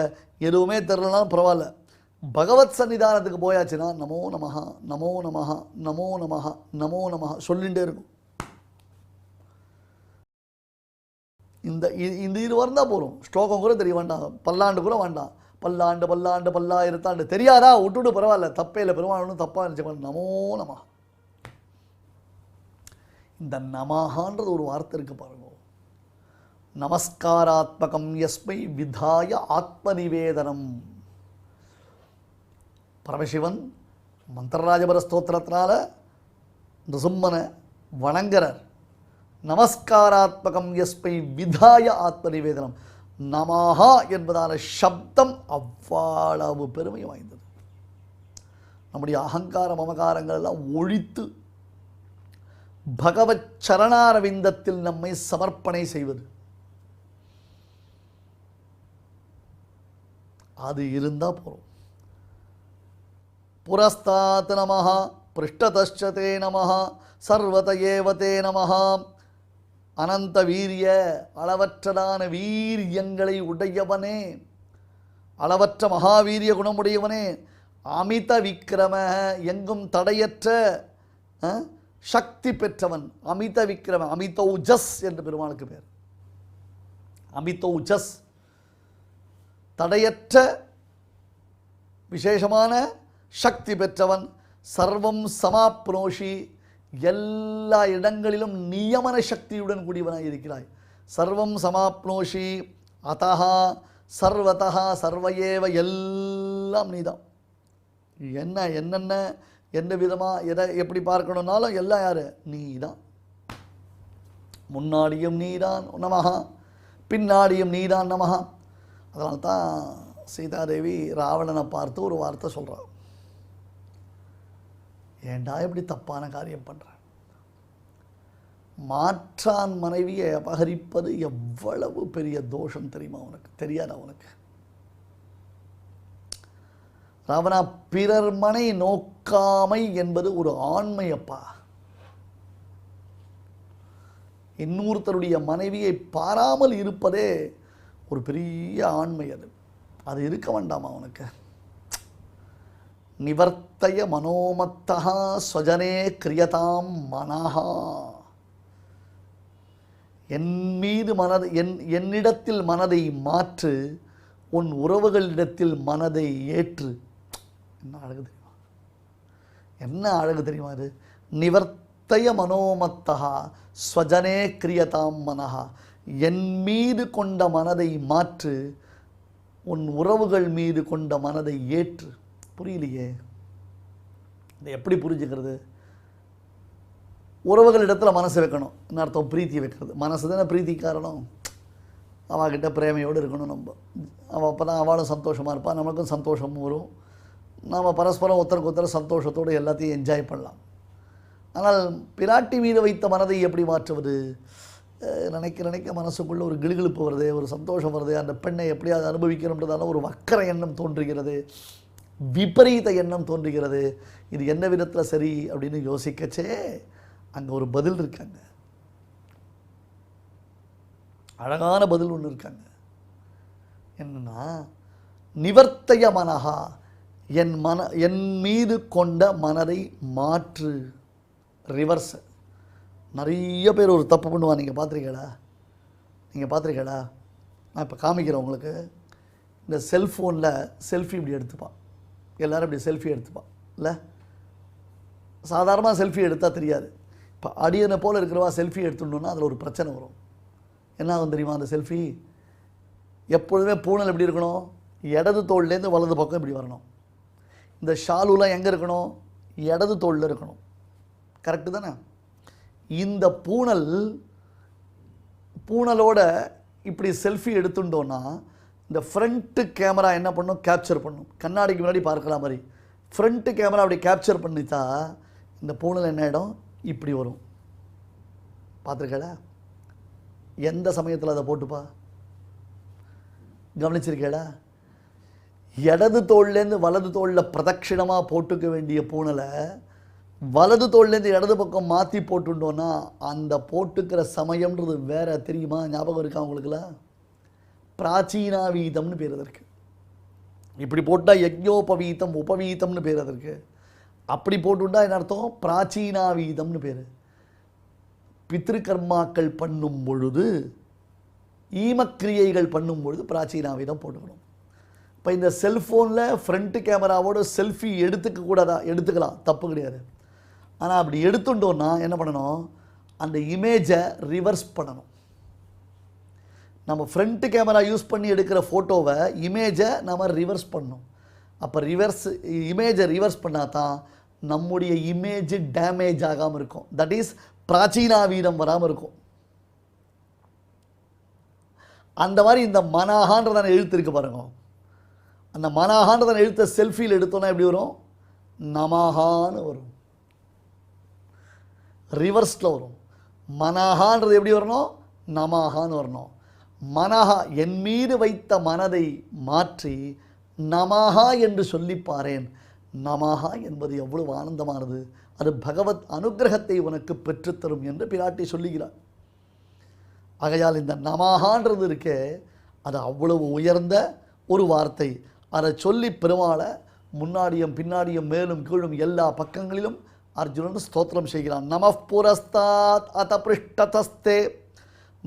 [SPEAKER 4] எதுவுமே தெரிலனாலும் பரவாயில்ல, பகவத் சன்னிதானத்துக்கு போயாச்சுன்னா நமோ நமஹ நமோ நமஹ நமோ நமஹ நமோ நமஹ சொல்லிகிட்டே இருக்கும். இந்த இது இருந்தால் போகும். ஸ்லோகம் கூட தெரிய வேண்டாம், பல்லாண்டு கூட வேண்டாம், பல்லாண்டு பல்லாண்டு பல்லாயிரத்தாண்டு. தெரியாதா? விட்டுவிடு, பரவாயில்ல, தப்பே இல்லை, பெருமாள் ஒன்றும் தப்பாக நினச்ச. நமோ நம. இந்த நமஹான்றது ஒரு வார்த்தை இருக்கு பாருங்க. நமஸ்காராத்மகம் யஸ்மை விதாய ஆத்ம நிவேதனம். பரமசிவன் மந்திரராஜபர ஸ்தோத்திரத்தினால நிருசிம்மனை வணங்குறார். நமஸ்காராத்மகம் யஸ்மை விதாய ஆத்ம நிவேதனம். நமஹா என்பதான சப்தம் அவ்வளவு பெருமை வாய்ந்தது. நம்முடைய அகங்கார மமகாரங்கள் எல்லாம் ஒழித்து பகவத் சரணாரவிந்தத்தில் நம்மை சமர்ப்பணை செய்வது, அது இருந்தால் போகிறோம். புரஸ்தாத் நமஹ, பிருஷ்டதே நமஹ, சர்வத ஏவதே நமஹ. அனந்த வீரிய, அளவற்றதான வீரியங்களை உடையவனே, அளவற்ற மகாவீரிய குணமுடையவனே, அமித விக்கிரம, எங்கும் தடையற்ற சக்தி பெற்றவன். அமித விக்கிரம, அமிதௌஜஸ் என்று பெருமாளுக்கு பேர். அமிதௌஜஸ், தடையற்ற விசேஷமான சக்தி பெற்றவன். சர்வம் சமாப்னோஷி, எல்லா இடங்களிலும் நியமன சக்தியுடன் கூடியவனாக இருக்கிறாய். சர்வம் சமாப்னோஷி அதஹா சர்வதா சர்வயேவ, எல்லாம் நீதான். என்னென்ன எந்த விதமாக எதை எப்படி பார்க்கணுன்னாலும் எல்லாம் யார்? நீ தான். முன்னாடியும் நீதான் நமஹா, பின்னாடியும் நீதான் நமஹா. அதனால தான் சீதாதேவி ராவணனை பார்த்து ஒரு வார்த்தை சொல்கிறார். ஏண்டா இப்படி தப்பான காரியம் பண்ணுற? மாற்றான் மனைவியை அபகரிப்பது எவ்வளவு பெரிய தோஷம் தெரியுமா உனக்கு? தெரியாதா உனக்கு? ராவணா, பிறர் மனை நோக்காமை என்பது ஒரு ஆண்மையப்பா. இன்னொருத்தருடைய மனைவியை பாராமல் இருப்பதே ஒரு பெரிய ஆண்மை. அது இருக்க வேண்டாமா உனக்கு? நிவர்த்தய மனோமத்தா ஸ்வஜனே கிரியதாம் மனஹா. என் மீது மனதை, என்னிடத்தில் மனதை மாற்று, உன் உறவுகளிடத்தில் மனதை ஏற்று. என்ன அழகு தெரியுமா? என்ன அழகு தெரியுமா அது? நிவர்த்தய மனோமத்தா ஸ்வஜனே கிரியதாம் மனஹா. என் மீது கொண்ட மனதை மாற்று, உன் உறவுகள் மீது கொண்ட மனதை ஏற்று. புரியலையே, இதை எப்படி புரிஞ்சுக்கிறது? உறவுகளிடத்தில் மனசு வைக்கணும். என்ன அர்த்தம்? பிரீத்தி வைக்கிறது. மனசு தானே பிரீத்தி காரணம். அவகிட்ட பிரேமையோடு இருக்கணும் நம்ம. அவள் அப்போ தான் அவளும் சந்தோஷமாக இருப்பாள், நம்மளுக்கும் சந்தோஷமும் வரும். நாம் பரஸ்பரம் ஒருத்தருக்கு ஒருத்தர் சந்தோஷத்தோடு எல்லாத்தையும் என்ஜாய் பண்ணலாம். ஆனால் பிராட்டி மீது வைத்த மனதை எப்படி மாற்றுவது? நினைக்க மனசுக்குள்ளே ஒரு கிளுகிழுப்பு வருது, ஒரு சந்தோஷம் வருது. அந்த பெண்ணை எப்படியாவது அனுபவிக்கணுன்றதால ஒரு வக்கர எண்ணம் தோன்றுகிறது, விபரீத எண்ணம் தோன்றுகிறது. இது என்ன விதத்தில் சரி அப்படின்னு யோசிக்கச்சே அங்கே ஒரு பதில் இருக்காங்க. அழகான பதில் ஒன்று இருக்காங்க. என்னன்னா, நிவர்த்தய மனஹா, என் மீது கொண்ட மனதை மாற்று. ரிவர்ஸ். நிறைய பேர் ஒரு தப்பு பண்ணுவான். நீங்கள் பார்த்துருக்கீங்களா? நான் இப்போ காமிக்கிறேன் உங்களுக்கு. இந்த செல்ஃபோனில் செல்ஃபி இப்படி எடுத்துப்பான். எல்லோரும் இப்படி செல்ஃபி எடுத்துப்பான் இல்லை? சாதாரணமாக செல்ஃபி எடுத்தால் தெரியாது. இப்போ அடியனை போல் இருக்கிறவா செல்ஃபி எடுத்துட்டோன்னா அதில் ஒரு பிரச்சனை வரும். என்ன ஆகும் தெரியுமா? அந்த செல்ஃபி எப்பொழுதுமே பூனல் எப்படி இருக்கணும்? இடது தோள்லேருந்து வலது பக்கம் இப்படி வரணும். இந்த ஷாலுலாம் எங்கே இருக்கணும்? இடது தோளில் இருக்கணும். கரெக்டு தானே? இந்த பூனலோட இப்படி செல்ஃபி எடுத்துட்டோன்னா இந்த ஃப்ரண்ட்டு கேமரா என்ன பண்ணும்? கேப்சர் பண்ணும். கண்ணாடிக்கு முன்னாடி பார்க்கலாம் மாதிரி ஃப்ரண்ட்டு கேமரா அப்படி கேப்சர் பண்ணித்தா இந்த பூனல் என்ன ஆகிடும்? இப்படி வரும். பார்த்துருக்கேடா? எந்த சமயத்தில் அதை போட்டுப்பா? கவனிச்சிருக்கேடா? இடது தோள்லேருந்து வலது தோளில் பிரதட்சிணமாக போட்டுக்க வேண்டிய பூனலை வலது தோள்லேருந்து இடது பக்கம் மாற்றி போட்டுட்டோன்னா அந்த போட்டுக்கிற சமயம்ன்றது வேற. தெரியுமா? ஞாபகம் இருக்கா உங்களுக்குலாம்? பிராச்சீனாவீதம்னு பேர் அதற்கு. இப்படி போட்டால் யஜ்ஞோபவீதம் உபவீதம்னு பேர் அதற்கு. அப்படி போட்டுவிட்டா என்ன அர்த்தம்? பிராச்சீனாவீதம்னு பேர். பித்ருக்கர்மாக்கள் பண்ணும் பொழுது, ஈமக்கிரியைகள் பண்ணும் பொழுது பிராச்சீனாவீதம் போட்டுக்கணும். இப்போ இப்போ இந்த செல்ஃபோனில் ஃப்ரண்ட்டு கேமராவோட செல்ஃபி எடுத்துக்க கூடாதா? எடுத்துக்கலாம், தப்பு கிடையாது. ஆனால் அப்படி எடுத்துட்டோன்னா என்ன பண்ணணும்? அந்த இமேஜை ரிவர்ஸ் பண்ணணும். நம்ம ஃப்ரண்ட்டு கேமரா யூஸ் பண்ணி எடுக்கிற ஃபோட்டோவை இமேஜை நம்ம ரிவர்ஸ் பண்ணணும். அப்போ இமேஜை ரிவர்ஸ் பண்ணால் தான் நம்முடைய இமேஜ் டேமேஜ் ஆகாமல் இருக்கும். தட் இஸ் பிராச்சீனாவீதம் வராமல் இருக்கும். அந்த மாதிரி இந்த மனாகான்றதான எழுத்து இருக்கு பாருங்க. அந்த மனாகான்றதான எழுத்தை செல்ஃபியில் எடுத்தோன்னா எப்படி வரும்? நமஹான்னு வரும். ரிவர்ஸில் வரும். மனஹான்றது எப்படி வரணும்? நமஹான்னு வரணும். மனஹா, என் மீது வைத்த மனதை மாற்றி நமஹா என்று சொல்லி பாரேன். நமஹா என்பது எவ்வளவு ஆனந்தமானது, அது பகவத் அனுகிரகத்தை உனக்கு பெற்றுத்தரும் என்று பிராட்டி சொல்லுகிறார். ஆகையால் இந்த நமஹான்றது இருக்கே, அது அவ்வளவு உயர்ந்த ஒரு வார்த்தை. அதை சொல்லி பெருமாளை முன்னாடியும் பின்னாடியும் மேலும் கீழும் எல்லா பக்கங்களிலும் அர்ஜுனன் ஸ்தோத்திரம் செய்கிறான். நமः புரஸ்தாத் அத பிருஷ்டதஸ்தே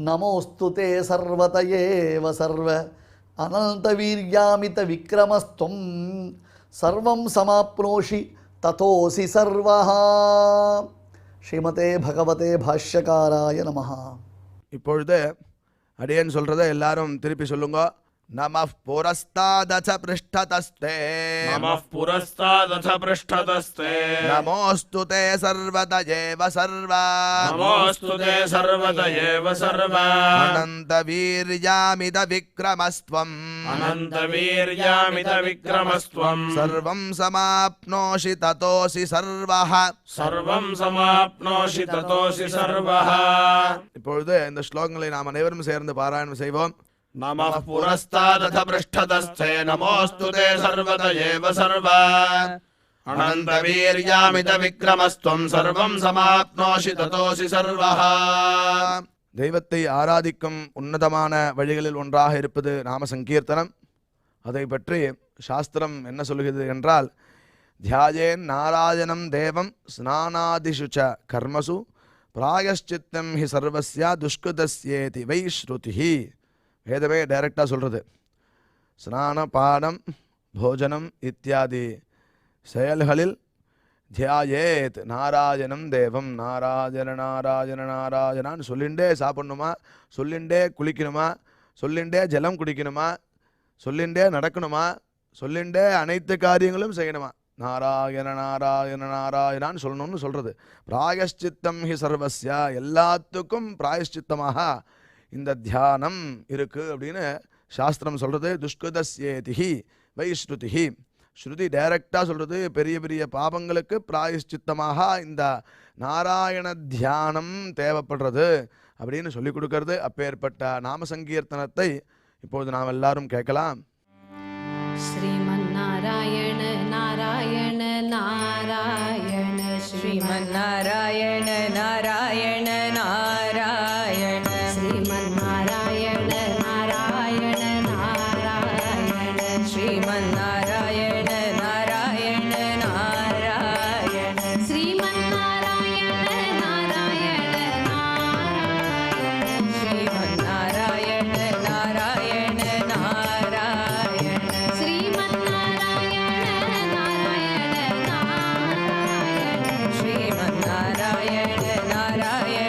[SPEAKER 4] நமோஸ்துதே சர்வதயேவ சர்வ அனந்த வீர்யாமித விக்ரமஸ்துவம் சர்வம் சமாப்னோஷி ததோசி சர்வஹா. ஸ்ரீமதே பகவதே பாஷ்யகாராய நமஹ.
[SPEAKER 1] இப்பொழுது அடியேன் சொல்றதை எல்லாரும் திருப்பி சொல்லுங்க. நமः புரஸ்தாதச பிருஷ்டதஸ்தே
[SPEAKER 3] नमः पुरस्तादथ पृष्ठतस्ते
[SPEAKER 1] நமோஸ்து தே சர்வதயேவ சர்வ
[SPEAKER 3] नमोऽस्तु ते सर्वत एव सर्व
[SPEAKER 1] அனந்த வீர்யாமித விக்ரமஸ்த்வம்
[SPEAKER 3] अनन्तवीर्यामित विक्रमस्त्वम्
[SPEAKER 1] சர்வம் சமாப்னோஷி ததோசி சர்வஹ.
[SPEAKER 3] सर्वं समाप्नोषि ततोऽसि सर्वः.
[SPEAKER 1] இப்பொழுது இந்த ஸ்லோகங்களை நாம் அனைவரும் சேர்ந்து பாராயணம் செய்வோம்.
[SPEAKER 3] नमः पुरस्तादथ पृष्ठतस्थे नमोऽस्तु ते सर्वत एव सर्व अनन्तवीर्यामित विक्रमस्त्वं सर्वं समाप्नोषि ततोऽसि सर्वः.
[SPEAKER 1] தெய்வத்தை ஆராதிக்கும் உன்னதமான வழிகளில் ஒன்றாக இருப்பது நாம சங்கீர்த்தனம். அதை பற்றி சாஸ்திரம் என்ன சொல்கிறது என்றால், தியாயேன் நாராயணம் தேவம் ஸ்நானாதிஷு ச கர்மசு பிராயஷ்சித்தம் ஹி சர்வஸ்ய துஷ்கிருதஸ்யேதி வை ஸ்ருதிஹி. வேதமே டைரக்டாக சொல்கிறது. ஸ்நான பானம் போஜனம் இத்தியாதி செயல்களில் தியாயேத் நாராயணம் தேவம், நாராயண நாராயண நாராயணான்னு சொல்லிண்டே சாப்பிடணுமா, சொல்லிண்டே குளிக்கணுமா, சொல்லிண்டே ஜலம் குடிக்கணுமா, சொல்லிண்டே நடக்கணுமா, சொல்லிண்டே அனைத்து காரியங்களும் செய்யணுமா, நாராயண நாராயண நாராயணான்னு சொல்லணும்னு சொல்கிறது. பிராயஷ்சித்தம் ஹி சர்வஸ்யா, எல்லாத்துக்கும் பிராயஷ்சித்தமாக இந்த தியானம் இருக்கு அப்படின்னு சாஸ்திரம் சொல்கிறது. துஷ்கிருதஸ்யேதிஹி வைஸ்ருதிஹி, ஸ்ருதி டைரக்டாக சொல்கிறது. பெரிய பெரிய பாபங்களுக்கு பிராயஷ்சித்தமாக இந்த நாராயண தியானம் தேவைப்படுறது அப்படின்னு சொல்லி கொடுக்கறது. அப்பேற்பட்ட நாம சங்கீர்த்தனத்தை இப்பொழுது நாம் எல்லாரும் கேட்கலாம்.
[SPEAKER 2] श्रीमन्नारायण नारायण नारायण श्रीमन्नारायण नारायण नारायण श्रीमन्नारायण नारायण नारायण श्रीमन्नारायण नारायण नारायण श्रीमन्नारायण नारायण नारायण श्रीमन्नारायण नारायण नारायण श्रीमन्नारायण नारायण नारायण श्रीमन्नारायण नारायण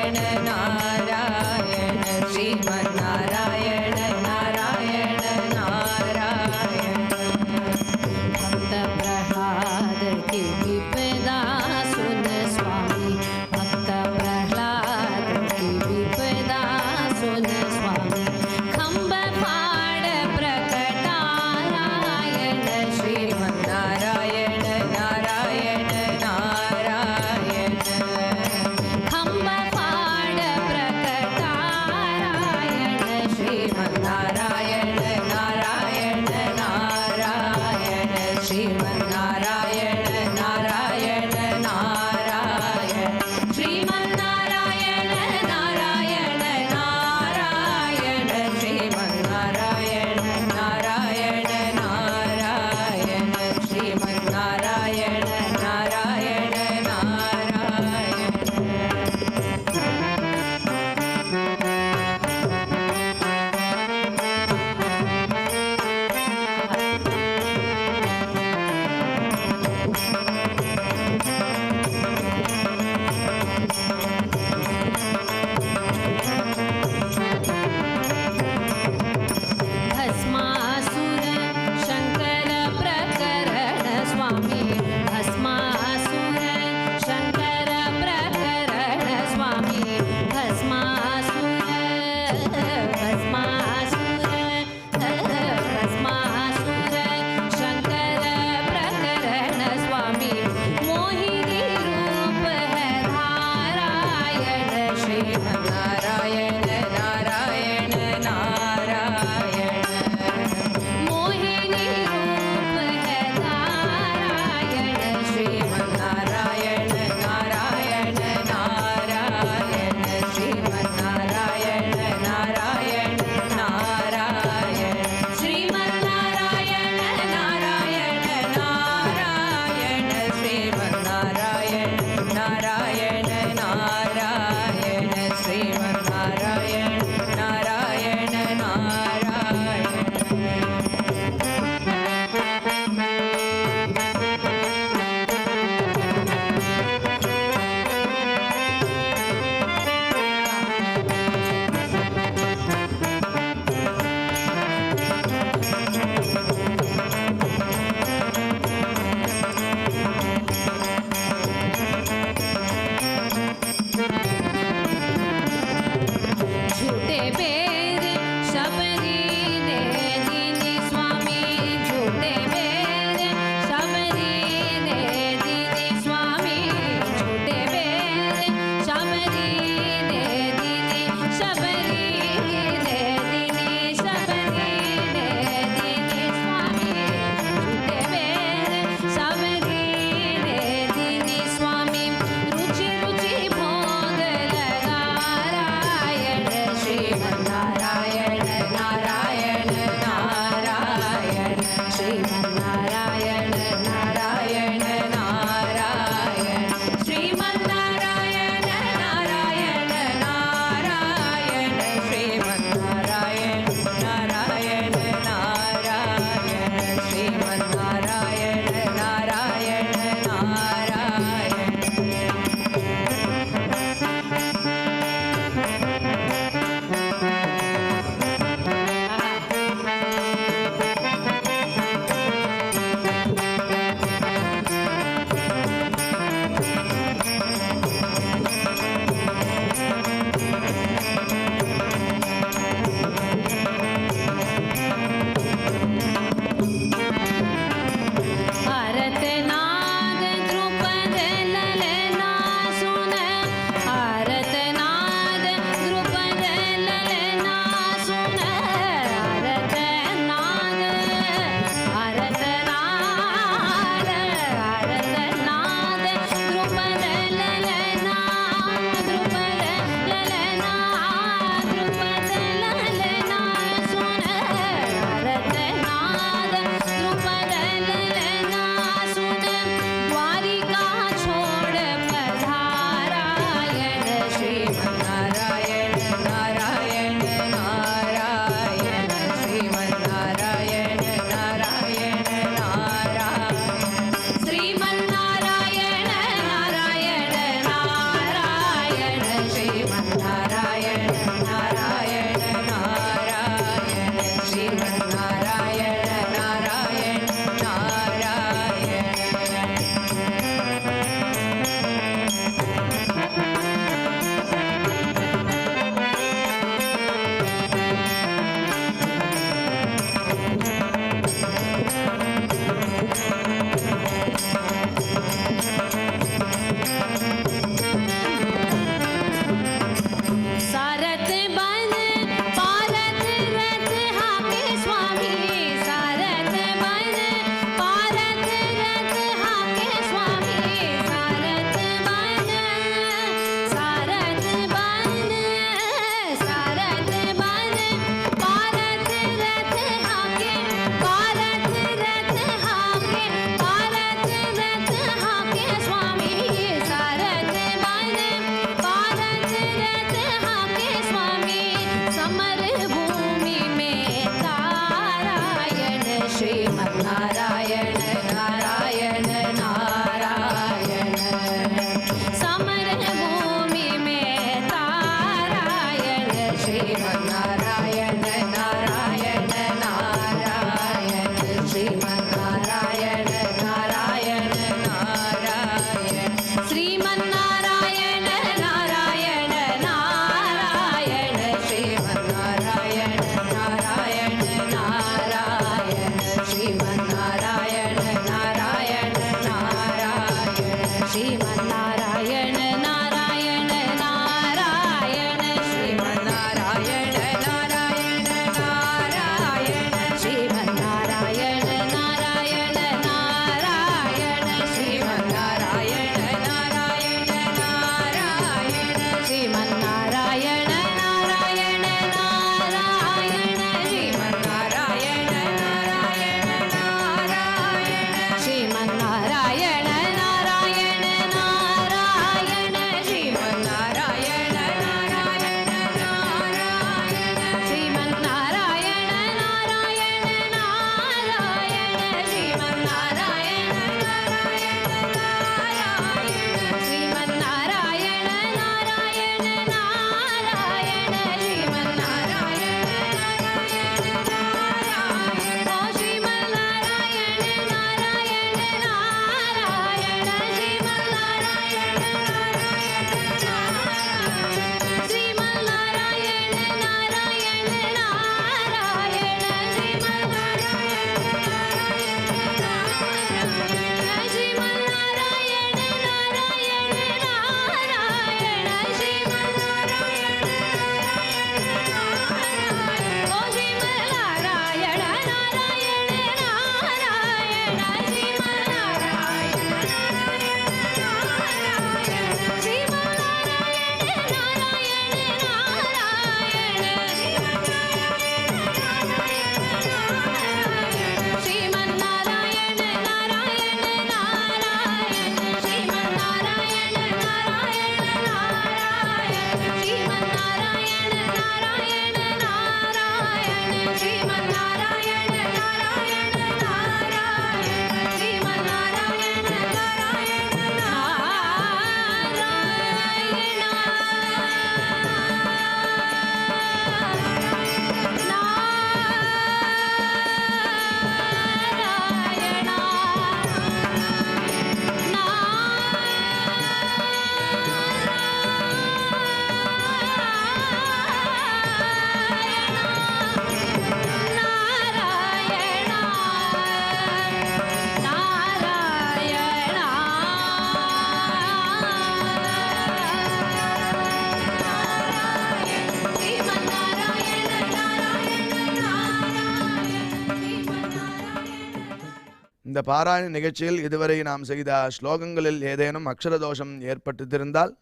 [SPEAKER 1] இந்த பாராயண நிகழ்ச்சியில் இதுவரை நாம் செய்த ஸ்லோகங்களில் ஏதேனும் அக்ஷர தோஷம் ஏற்பட்டிருந்தால்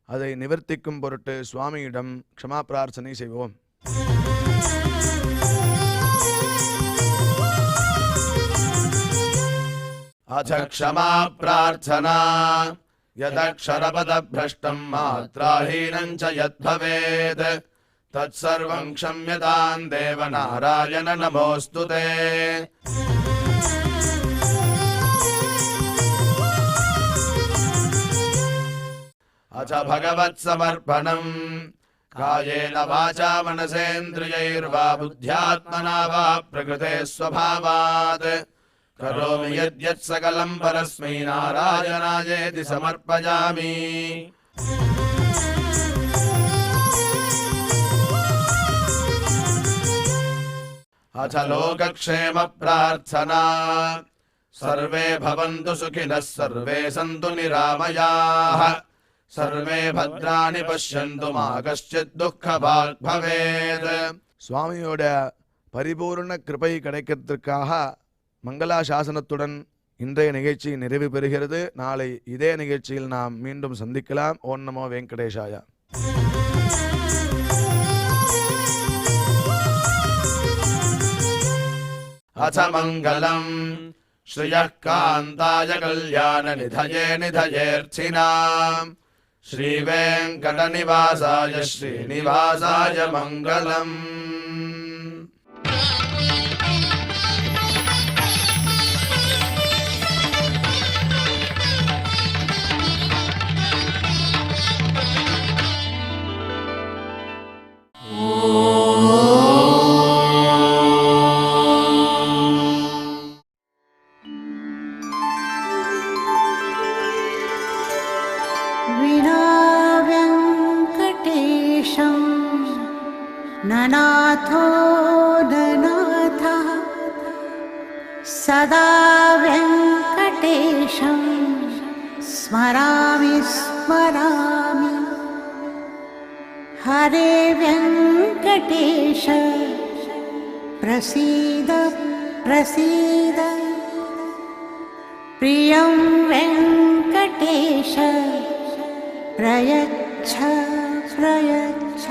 [SPEAKER 1] அதை நிவர்த்திக்கும் பொருட்டு சுவாமியிடம் க்ஷமா பிரார்த்தனை செய்வோம்.
[SPEAKER 3] अथ क्षमा प्रार्थना यदक्षरपदभ्रष्टं मात्राहीनं च यद्भवेत् तत्सर्वं क्षम्यतां देवनारायण नमोऽस्तु ते। अथ भगवत्समर्पणम् कायेन वाचा मनसेन्द्रियैर्वा बुद्ध्यात्मना वा प्रकृते स्वभावात् करोमि यद्यत् सकलं परस्मै नारायणायेति समर्पयामि। अथ लोकक्षेम प्रार्थना सर्वे भवन्तु सुखिनः सर्वे सन्तु निरामयाः सर्वे भद्राणि पश्यन्तु मा कश्चित् दुःखभाग् भवेत्.
[SPEAKER 1] சுவாமியோட பரிபூர்ண கிருபை கிடைக்கிறதுக்காக மங்களாசாசனத்துடன் இன்றைய நிகழ்ச்சி நிறைவு பெறுகிறது. நாளை இதே நிகழ்ச்சியில் நாம் மீண்டும் சந்திக்கலாம். ஓம் நமோ வெங்கடேஷாய.
[SPEAKER 3] अथ मङ्गलम् श्रियः कान्ताय कल्याण निधये निधयेऽर्थिनाम् श्रीवेङ्कटनिवासाय श्रीनिवासाय मङ्गलम्.
[SPEAKER 5] ननाथो ननाथः सदा वेङ्कटेशं स्मरामि स्मरामि हरे वेङ्कटेश प्रसीद प्रसीद प्रियं वेङ्कटेश प्रयच्छ प्रयच्छ.